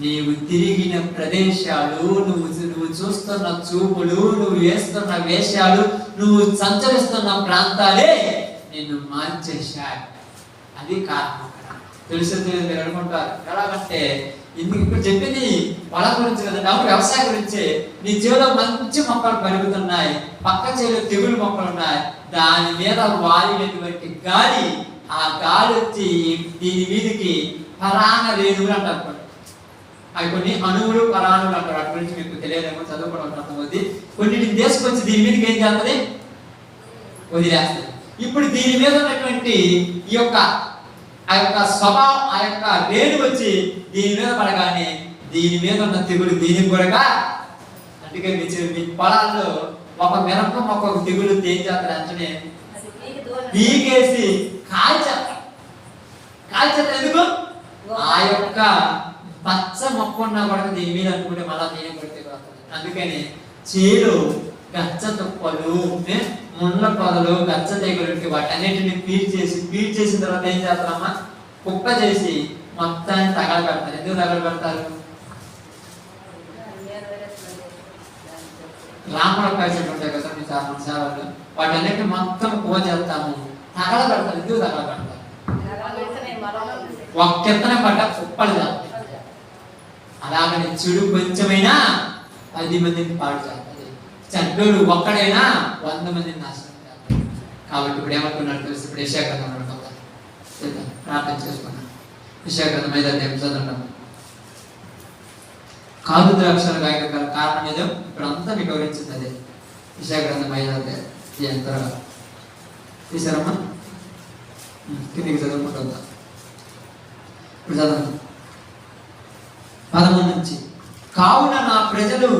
[SPEAKER 3] నీవు తిరిగిన ప్రదేశాలు, నువ్వు చూస్తున్న చూపులు, నువ్వు వేస్తున్న వేషాలు, నువ్వు సంచరిస్తున్న ప్రాంతాలే నిన్ను మార్చేశాయి. అది కారణం. తెలుసు మీరు అనుకుంటారు ఎలాగంటే, ఇప్పుడు చెప్పింది వాళ్ళ గురించి కదండి. అవును, వ్యవసాయం గురించి. నీ చేలో మంచి మొక్కలు పెరుగుతున్నాయి, పక్క చేలో తెగులు మొక్కలు ఉన్నాయి, దాని మీద వాలినటువంటి గాలి, ఆ గాలి వచ్చి దీని మీదకి పరాణ రేణువులు అంటారు. అవి కొన్ని అణువులు, పరాణువులు అంటారు. వాటి గురించి మీకు తెలియదేమో, చదువుకోవడం అర్థమవుతుంది. కొన్నిటిని తీసుకొచ్చి దీని మీదకి ఏం చేస్తుంది? వదిలేస్తుంది. ఇప్పుడు దీని మీద ఉన్నటువంటి ఈ యొక్క ఆ యొక్క స్వభావం, ఆ యొక్క రేణు వచ్చి దీని మీద పడగానే దీని మీద ఉన్న తెగులు దీనికి కూడా. అందుకే మీ పొలాల్లో ఒక మిరప మొక్క ఒక తెగులు ఏం చేస్తారు అంటే పీకేసి కాల్చేస్తారు. ఎందుకు? ఆ యొక్క పచ్చ మొక్క ఉన్నా కూడా దీని మీద అనుకుంటే మళ్ళా దీని కొడితే. అందుకని చేలు గచ్చ తుప్పలు, ముళ్ళ పొదలు, గచ్చ తెగులు వాటి అన్నిటిని పీల్ చేసిన తర్వాత ఏం చేస్తారమ్మా? కుప్ప చేసి మొత్తాన్ని తగలబెడతారు. ఎందుకు తగలబెడతారు? రాముల ప్యాకెట్ ఉంటాయి కదా మీ సేవలు, వాటన్నిటి మొత్తం పూజ చేస్తాము, తగలబెడతారు. ఎందుకు తగలబెడతారు? ఒక్కెత్తన పడ్డ కుప్పలు చేస్తాయి. అలాగని చెడు కొంచెమైనా 10 మందిని పాడు చేస్తుంది, చెడ్డోడు ఒక్కడైనా 100 మందిని నాశనం చేస్తాడు. కాబట్టి ఇప్పుడు ఏమంటున్నాడు తెలుసు? ఇప్పుడు యెషయా ప్రార్థన చేసుకున్నాం. యెషయా 5 చదవడం. కాదు ద్రాక్షల గాయక కారణం ఏదో ఇప్పుడు అంతా మీకు వివరించింది. అదే యెషయా 5 త్వరగా తీసారమ్మా, కిందికి చదువుకుంటుందా? ఇప్పుడు చదవండి 11 నుంచి. కావున నా ప్రజలు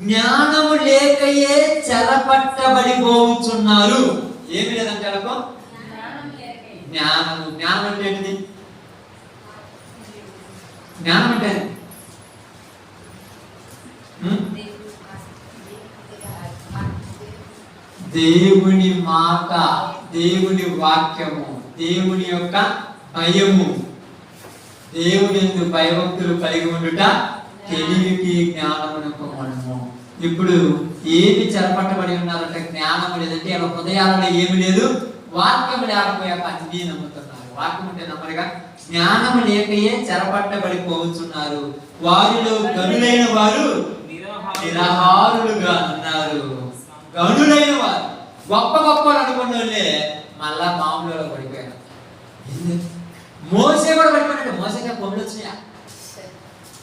[SPEAKER 3] జ్ఞానము లేకయే చెరపట్టబడిపోతున్నారు. ఏమి లేదంటే వాళ్ళకు జ్ఞానము. జ్ఞానం అంటే ఏంటిది? జ్ఞానం అంటే దేవుని మాట, దేవుని వాక్యము, దేవుని యొక్క భయము, దేవుని యందు భయభక్తులు కలిగి ఉండుట తెలివికి జ్ఞానమునకు మనము. ఇప్పుడు ఏమి చెరపట్టబడి ఉన్నారంటే జ్ఞానము లేదంటే వాళ్ళ హృదయాలలో ఏమి లేదు, వాక్యం లేకపోయాక అన్ని నమ్ముతున్నారు. వాక్యం అంటే నమ్మరుగా. జ్ఞానము లేకయే చెరపట్టబడిపోతున్నారు. వారిలో గనులైన వారు నిరహారులుగా ఉన్నారు. గనులైన వారు గొప్ప గొప్పలు అనుకున్న వాళ్ళే మళ్ళా మామూలులో పడిపోయారు. మోసే కూడా పడిపోయాడు. మోసగా పొందులు వచ్చినాయా?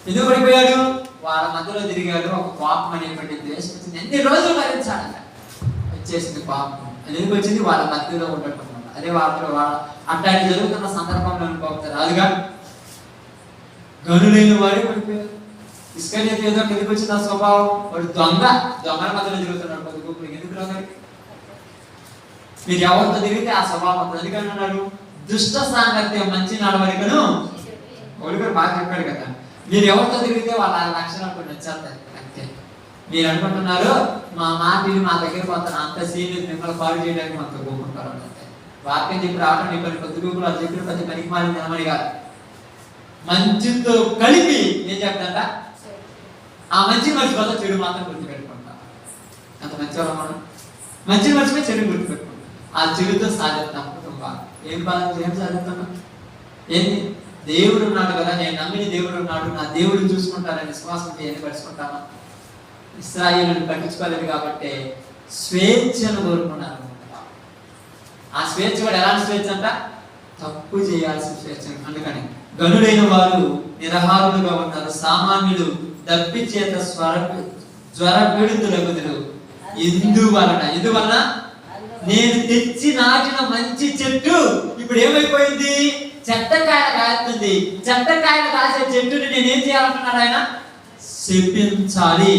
[SPEAKER 3] ఎందుకు పడిపోయాడు? వాళ్ళ మధ్యలో తిరిగాడు. ఒక పాపం అనేటువంటి ద్వేషం వచ్చింది. ఎన్ని రోజులు భరించాలంట, వచ్చేసింది పాపం. ఎందుకు వచ్చింది? వాళ్ళ మధ్యలో ఉండటం వల్ల. అదే వాళ్ళ అట్లాంటి జరుగుతున్న సందర్భంలో అనుకోవచ్చు రాదుగా. గనులైన వాడే పడిపోయారు. ఇస్కరియోతు ఏదో ఎందుకు వచ్చింది ఆ స్వభావం? వాడు దొంగల మధ్యలో తిరుగుతున్నాడు. పొద్దుగూపులు ఎందుకు రాదు? మీరు ఎవరితో తిరిగితే ఆ స్వభావం. అందుకని అన్నాడు దుష్ట సాంగత్యం మంచి నడవడికను. ఒలిగారు బాగా చెప్పాడు కదా, మీరు ఎవరితో తిరిగితే వాళ్ళ లక్షణాలు కొన్ని వచ్చేస్తాయి అంతే. మీరు అనుకుంటున్నారు మా మాటలు మా దగ్గర పోతాను, అంత సీనియర్ మిమ్మల్ని పాడు చేయడానికి మనతో కోరుకుంటారు అంటే. వాక్యం చెప్పి రావడం నీ పని పొద్దుగూపులు అది చెప్పిన ప్రతి పనికి మారి నిలబడి కాదు, మంచితో కలిపి ఏం చెప్తాంట ఆ మంచి మనిషి వల్ల చెడు మాత్రం గుర్తుపెట్టుకుంటాం. అంత మంచివాళ్ళం మనం. మంచి మనిషిపై చెడు గుర్తుపెట్టుకుంటాం. ఆ చెడుతో సాధిస్తాం కుటుంబాలు. ఏం సాధిస్తాం? ఏంటి? దేవుడు ఉన్నాడు కదా, నేను నమ్మిన దేవుడు ఉన్నాడు, నా దేవుడు చూసుకుంటానని విశ్వాసంతో ఏం పరుచుకుంటామా? ఇశ్రాయేలుని పట్టించుకోలేదు కాబట్టి స్వేచ్ఛను కోరుకున్నాను. ఆ స్వేచ్ఛ కూడా ఎలాంటి స్వేచ్ఛ అంట? తప్పు చేయాల్సిన స్వేచ్ఛ. అందుకని గనులైన వారు నిరహారులుగా ఉన్నారు. సామాన్యులు దప్పి చేత జ్వర పీడితులగుదురు. ఎందువలన నేను తెచ్చి నాటిన మంచి చెట్టు ఇప్పుడు ఏమైపోయింది? చెట్టకాయలు కాస్తుంది. చెట్టకాయలు కాసే చెట్టుని నేనేం చేయాలంటున్నాడు ఆయన? శపించాలి.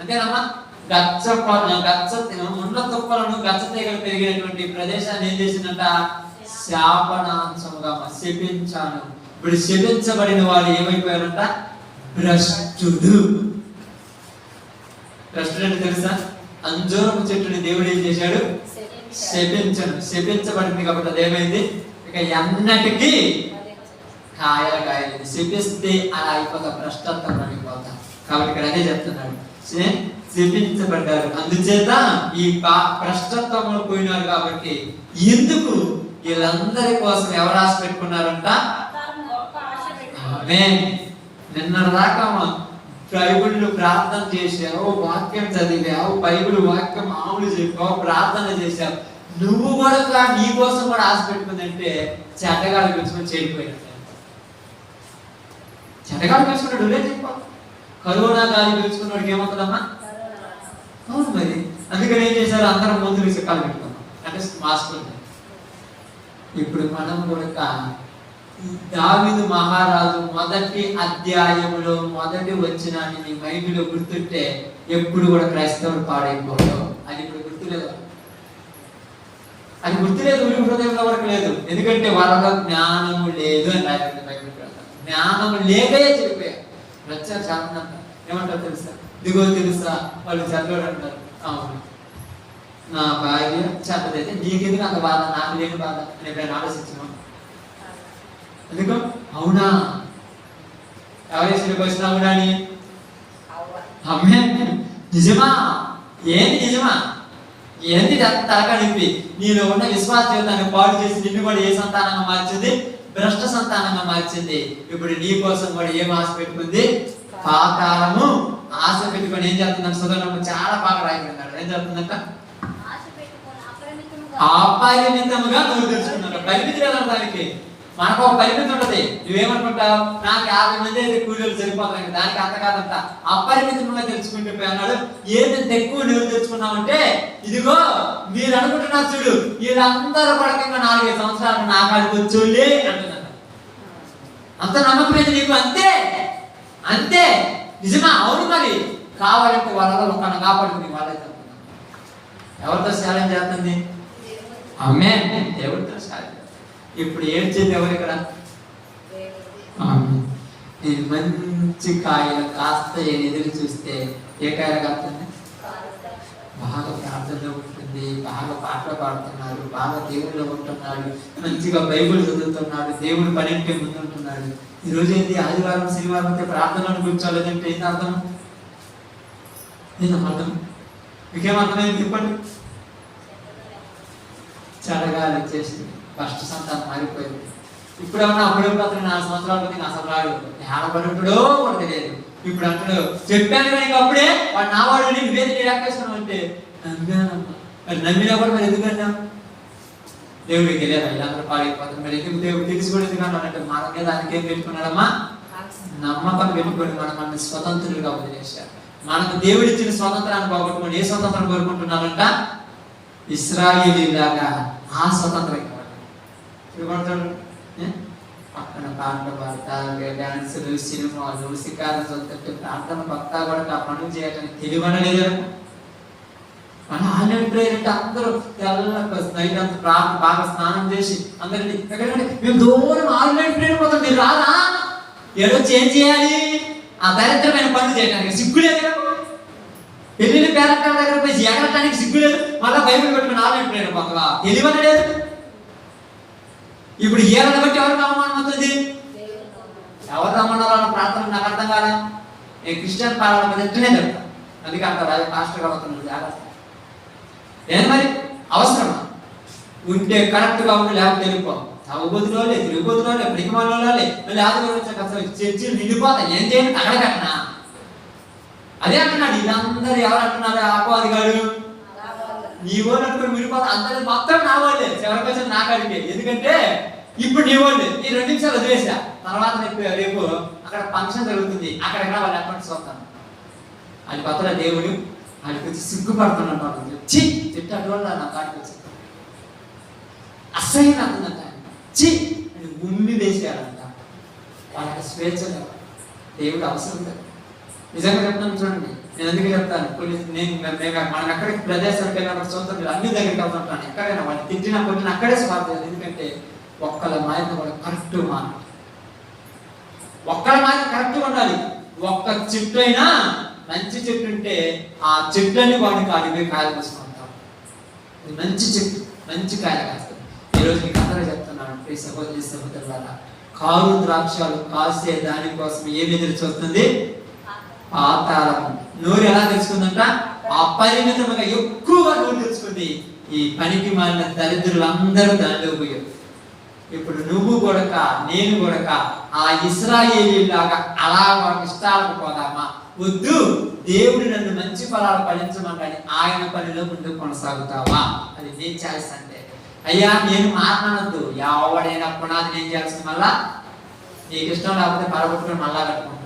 [SPEAKER 3] అంతేనమ్మా? ముండ్ల తుప్పలను గచ్చ తీగలు పెరిగినటువంటి ప్రదేశాన్ని ఏం చేసిందంట? శాపనాంశముగా శపించాను. ఇప్పుడు శపించబడిన వాడు ఏమైపోయారంట? భ్రష్టుడు. భ్రష్టుడు అంటే తెలుసా? అంజూరపు చెట్టుని దేవుడు ఏం చేశాడు? శపించను. శపించబడింది కాబట్టి అదేమైంది? ఇక ఎన్నటికీ కాయలు శపిస్తే అలా అయిపోతా, భ్రష్టత్వం అయిపోతా. కాబట్టి ఇక్కడ అదే చెప్తున్నాడు, శపించబడ్డారు. అందుచేత ఈ భ్రష్టత్వంలో పోయినారు. కాబట్టి ఎందుకు వీళ్ళందరి కోసం ఎవరు ఆశ పెట్టుకున్నారంట? నిన్నటి దాకా బైబిల్ ప్రార్థన చేశావు, వాక్యం చదివావు, బైబిల్ వాక్యం మామూలు చెప్పావు, ప్రార్థన చేశావు. నువ్వు కూడా నీ కోసం కూడా ఆశ పెట్టుకుందంటే చెడ్డగాడు పిలుచుకొని చేరిపోయినట్టు. చెడ్డగాడు పిలుచుకున్నాడు నువ్వే చెప్పావు. కరోనా గాలి పిలుచుకున్నాడికి ఏమవుతుందమ్మా? అవును మరి. అందుకని ఏం చేశారు? అందరం ముందు చిక్కాలు పెట్టుకున్నాం, అంటే మాస్క్. ఇప్పుడు మనం కూడా దావీదు మహారాజు మొదటి అధ్యాయములో మొదటి వచనాన్ని నీ మైండ్లో గుర్తుంటే ఎప్పుడు కూడా క్రైస్తవుడు పాడైపోతావు. అది ఇప్పుడు గుర్తులేదు. అది గుర్తులేదు, ఊరి హృదయంలో వరకు లేదు. ఎందుకంటే వాళ్ళలో జ్ఞానము లేదు అని రాయబడింది బైబిల్ ప్రకారం. జ్ఞానము లేకయే చెడిపోయారు. వచ్చారు చాలా మంది. ఏమంటారు తెలుసా? దిగో తెలుసా వాళ్ళు చెడ్డోడు అంటారు. అవును, నా భార్య చెడ్డదైతే నీకెందుకు అంత బాధ, నాకు లేని బాధ అని ఎప్పుడైనా ఆలోచించాము? ఎందుకు అవునా? ఎవరేసిన క్వశ్చన్ అవునా అని? అమ్మే నిజమా? ఏంటి నిజమా? ఏంటి తలకనిపి నీలో ఉన్న విశ్వాస జీవితాన్ని పాడు చేసి నిన్ను కూడా ఏ సంతానంగా మార్చింది? భ్రష్ట సంతానంగా మార్చింది. ఇప్పుడు నీ కోసం కూడా ఏం ఆశ పెట్టుకుంది? పాతాళము ఆశ పెట్టుకొని ఏం చేస్తుందంటే సుధర్మ చాలా బాగా రాయబడినాడు. ఏం చేస్తుందంట? అపరిమితముగా నోరు తెరుచుకున్నాడు. పరిమితి కదా దానికి. మనకు ఒక పరిమితి ఉంటది. నువ్వేమనుకుంటావు? నాకు 50 మంది అయితే కూలీలు సరిపోతాయి, దానికి అంత కాదంట. అపరిమితంగా తెరుచుకుంటూ పోయినాడు. ఏదైతే ఎక్కువ నువ్వు తెచ్చుకున్నావంటే ఇదిగో మీరు అనుకుంటున్నారు చూడు, వీళ్ళందరూ కూడా 4-5 సంవత్సరాలు నా కాడికి వచ్చోళ్ళే అంటున్నారు. అంత నమ్మకమైంది నీకు? అంతే అంతే. నిజమా? అవును. మరి కావాలంటే వాళ్ళలో ఒకరిని కాపాడుకుని వాళ్ళైతే ఎవరితో సాయం చేస్తుంది? అమ్మే దేవుడితో సాయం. ఇప్పుడు ఏడ్చేది ఎవరు ఇక్కడ? నేను మంచి కాయలు కాస్త ఎదురు చూస్తే ఏ కాయలు కాస్తుంది? బాగా ప్రార్థనలో ఉంటుంది, బాగా పాటలు పాడుతున్నారు, బాగా దేవుళ్ళు ఉంటున్నాడు, మంచిగా బైబిల్ చదువుతున్నాడు, దేవుడు పనింటే ముందుంటున్నాడు. ఈరోజు ఏంటి? ఆదివారం శనివారం అయితే ప్రార్థనలు కూర్చోలేదంటే ఏంటి అర్థం? అర్థం మీకేం అర్థమైంది చెప్పండి? చడగాలి వచ్చేసింది, ఫస్ట్ సంతానం మారిపోయింది. ఇప్పుడు ఏమన్నా అప్పుడే 4 సంవత్సరాల మంది అసలు రాడు, ఏడబడుడో కూడా తెలియదు. ఇప్పుడు అంటాడు చెప్పాను కానీ అప్పుడే వాడు నా వాడు నువ్వేది ఎక్కేసుకున్నావు అంటే నమ్మానమ్మా. మరి నమ్మినా కూడా మరి ఎందుకన్నా? దేవుడికి తెలియదు వీళ్ళందరూ పాడైపోతారు. మరి ఎందుకు దేవుడు తెలిసి కూడా ఎందుకన్నాడంటే మన మీద దానికి ఏం పెట్టుకున్నాడమ్మా? నమ్మకం పెట్టుకొని మనల్ని స్వతంత్రులుగా వదిలేశారు. మనకు దేవుడు ఇచ్చిన స్వతంత్రాన్ని పోగొట్టుకొని ఏ స్వతంత్రం కోరుకుంటున్నారంట? ఇశ్రాయేలీలాగా ఆ స్వతంత్రం పక్కన పాటలు పాడతారు, డాన్సులు, సినిమాలు, శిఖాలు చదువుతుంటే ప్రార్థన భక్త కూడా ఆ పనులు చేయటానికి తెలియనలేదు. మన ఆన్లైన్ ప్రేయర్ అంటే అందరూ నైట్ అంత ప్రార్థన బాగా స్నానం చేసి అందరినీ ఎక్కడంటే మేము దూరం ఆన్లైన్ ప్రేయర్ పోతాం, మీరు రాదా? ఏదో చేంజ్ చేయాలి ఆ దరిద్రమైన పనులు చేయడానికి సిగ్గులేదు. పెళ్లి పేరెంట్ల దగ్గర పోయి ఎగరటానికి సిగ్గులేదు. మళ్ళీ బైబిల్ పెట్టుకుని ఆన్లైన్ ప్రేయర్ పోతావా? తెలియనలేదు. ఇప్పుడు ఏళ్ళని బట్టి ఎవరికి అవమానం అవుతుంది? ఎవరు రమ్మన్నారో వాళ్ళ ప్రార్థన నాకు అర్థం కాదా? నేను క్రిస్టియన్ పాలన ఎట్టునే చెప్తాను. అందుకే అంటారు పాస్టర్ అవుతున్నాడు జాగ్రత్త. ఏం మరి అవసరమా? ఉంటే కరెక్ట్గా ఉండి లేకపోతే వెళ్ళిపో. తవ్వుబోతులోలే, తిరుగుబోతులోలే, ప్రికమాలే, మళ్ళీ ఆదివారం వచ్చాక చర్చిలు నిండిపోతాయి. ఏం చేయండి? తగడకట్టనా? అదే అంటున్నాడు. వీళ్ళందరూ ఎవరు అంటున్నారు? అపవాదిగాడు నీ వాళ్ళు అనుకుని విడిపోతా. అందరూ మొత్తం నా వాళ్ళే, చివరికి వచ్చిన నా కాడికి. ఎందుకంటే ఇప్పుడు నీ వాళ్ళే. ఈ 2 నిమిషాలు వదిలేసా. తర్వాత రేపు అక్కడ ఫంక్షన్ జరుగుతుంది, అక్కడ వాళ్ళు అకౌంట్స్ వస్తాను. అది కొత్తగా దేవుడు ఆయనకి వచ్చి సిగ్గుపడుతున్నాడు. వాళ్ళు చి తిట్టాడు వల్ల నా కాడికి వచ్చి అసహ్యం అవుతుందంట. చి ఉమ్మి వేసేయాలంట. వాళ్ళకి స్వేచ్ఛ దేవుడు అవసరం లేదు. నిజంగా చెప్తాను చూడండి. నేను అందుకే చెప్తాను కొన్ని మనం ఎక్కడికి ప్రదేశాలకు వెళ్ళినప్పుడు చూద్దాం, మీరు అన్ని దగ్గరికి వెళ్తుంటాను. ఎక్కడైనా వాళ్ళు తిట్టినా కొట్టిన అక్కడే స్వార్థం. ఎందుకంటే ఒక్కళ్ళ మాట కూడా కరెక్ట్ మాట, ఒక్కళ్ళ మాట కరెక్ట్ ఉండాలి. ఒక్క చెట్టు అయినా మంచి చెట్టు ఉంటే ఆ చెట్లని వాడిని కాడిపోయి కాయలు కోసుకుంటాం. మంచి చెట్టు మంచి కాయలు కాస్తుంది. ఈరోజు మీకు అందరూ చెప్తున్నాను ప్రియ సహోదరి సహోదరులారా, కారు ద్రాక్షలు కాసే దానికోసం ఏమి ఎదురు చూస్తుంది? పాతాళము. నోరు ఎలా తెలుసుకుందంట? అపరిమితముగా ఎక్కువగా నోరు తెలుసుకుంది. ఈ పనికి మాలిన దరిద్రులందరూ దానిలో పోయారు. ఇప్పుడు నువ్వు కొడక నేను కొడక ఆ ఇశ్రాయేలీలాగా అలా వాళ్ళ ఇష్టాలకు పోదామా? వద్దు. దేవుడు నన్ను మంచి ఫలాలు ఫలించమంటాని ఆయన పనిలో ముందుకు కొనసాగుతావా? అది నీ చాయిస్. అంటే అయ్యా నేను మాట్లాడద్దు, ఎవడైనా పునాది నేను చేయాల్సింది మళ్ళా నీకు ఇష్టం లేకపోతే పరగొట్టుకుని మళ్ళా కట్టుకుంటున్నాను.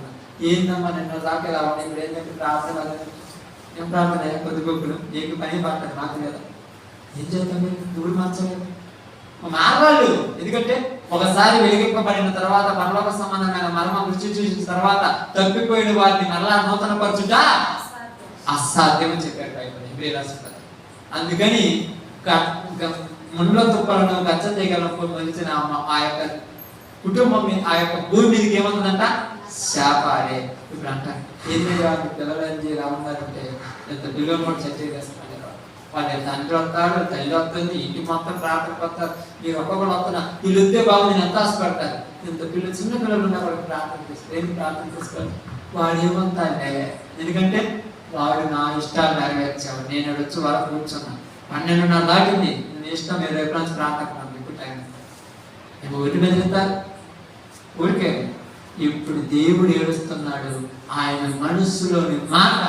[SPEAKER 3] ఏందమ్మా నిన్న దాకా ఇలా ఉన్నాయి, ఇప్పుడు ఏంటంటే ప్రార్థన ఏం ప్రార్థన కొద్దిగొప్పులు నీకు పని పడుతుంది నాకు లేదా? ఏం చేద్దాం? నువ్వు మార్చలేదు మారవాళ్ళు. ఎందుకంటే ఒకసారి వెలిగింపబడిన తర్వాత పరలోక సంబంధమైన మర్మం రుచి చూసిన తర్వాత తప్పిపోయిన వారిని మరలా నూతన పరచుట అసాధ్యం అని చెప్పాడు బైబిల్. అందుకని ముండ్ల తుప్పలను గచ్చ తీగలను మలిచిన ఆ యొక్క కుటుంబం ఆ యొక్క భూమి మీదకి ఏమవుతుందంట? శాపాలే. ఇప్పుడు అంట ఏంటి పిల్లలు రావున్నారంటే ఎంత బిలో చర్చ చేస్తున్నారు. వాళ్ళ తండ్రి వస్తాడు, తల్లి వస్తుంది, ఇంటి మొత్తం ప్రార్థన వస్తారు. మీరు ఒక్కొక్కరు వస్తున్నా వీళ్ళు వస్తే బాగుంది, నేను ఎంత ఆశపడతారు. ఇంత పిల్లలు చిన్న పిల్లలు ఉన్న వాళ్ళకి ప్రార్థన చేస్తారు. ఏం ప్రార్థన చేసుకోవాలి? వాడు ఏమంతాడే, ఎందుకంటే వాడు నా ఇష్టాలు నెరవేర్చావు. నేను వచ్చి వాళ్ళ కూర్చున్నాను, 12:30 దాటింది, నేను ఇష్టం మీరు రేపు నుంచి ప్రార్థన ఇప్పుడు టైం నేను ఊరి మీద వెళ్తారు ఊరికే. ఇప్పుడు దేవుడు ఏడుస్తున్నాడు. ఆయన మనస్సులోని మాట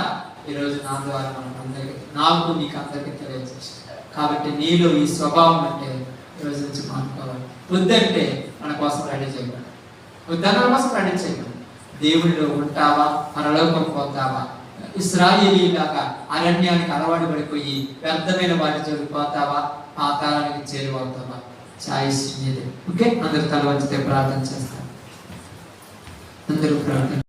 [SPEAKER 3] ఈరోజు నా ద్వారా అందరికీ, నాకు నీకు అందరికీ తెలియజేస్తాడు. కాబట్టి నీలో ఈ స్వభావం అంటే ఈరోజు నుంచి మానుకోవాలి. వద్దంటే మన కోసం రెడీ చేయగలరు, వద్దన్న కోసం రెడీ చేయగలరు. దేవుడిలో ఉంటావా, పరలోకం పోతావా? ఇశ్రాయేలీలాగా అరణ్యానికి అలవాటు పడిపోయి వ్యర్థమైన వాటి చదివిపోతావా, పాతాళానికి చేరువవుతావా? చాయిస్ మీదే. ఓకే, అందరు తల వంచితే ప్రార్థన చేస్తాను. అందరూ ప్రార్థన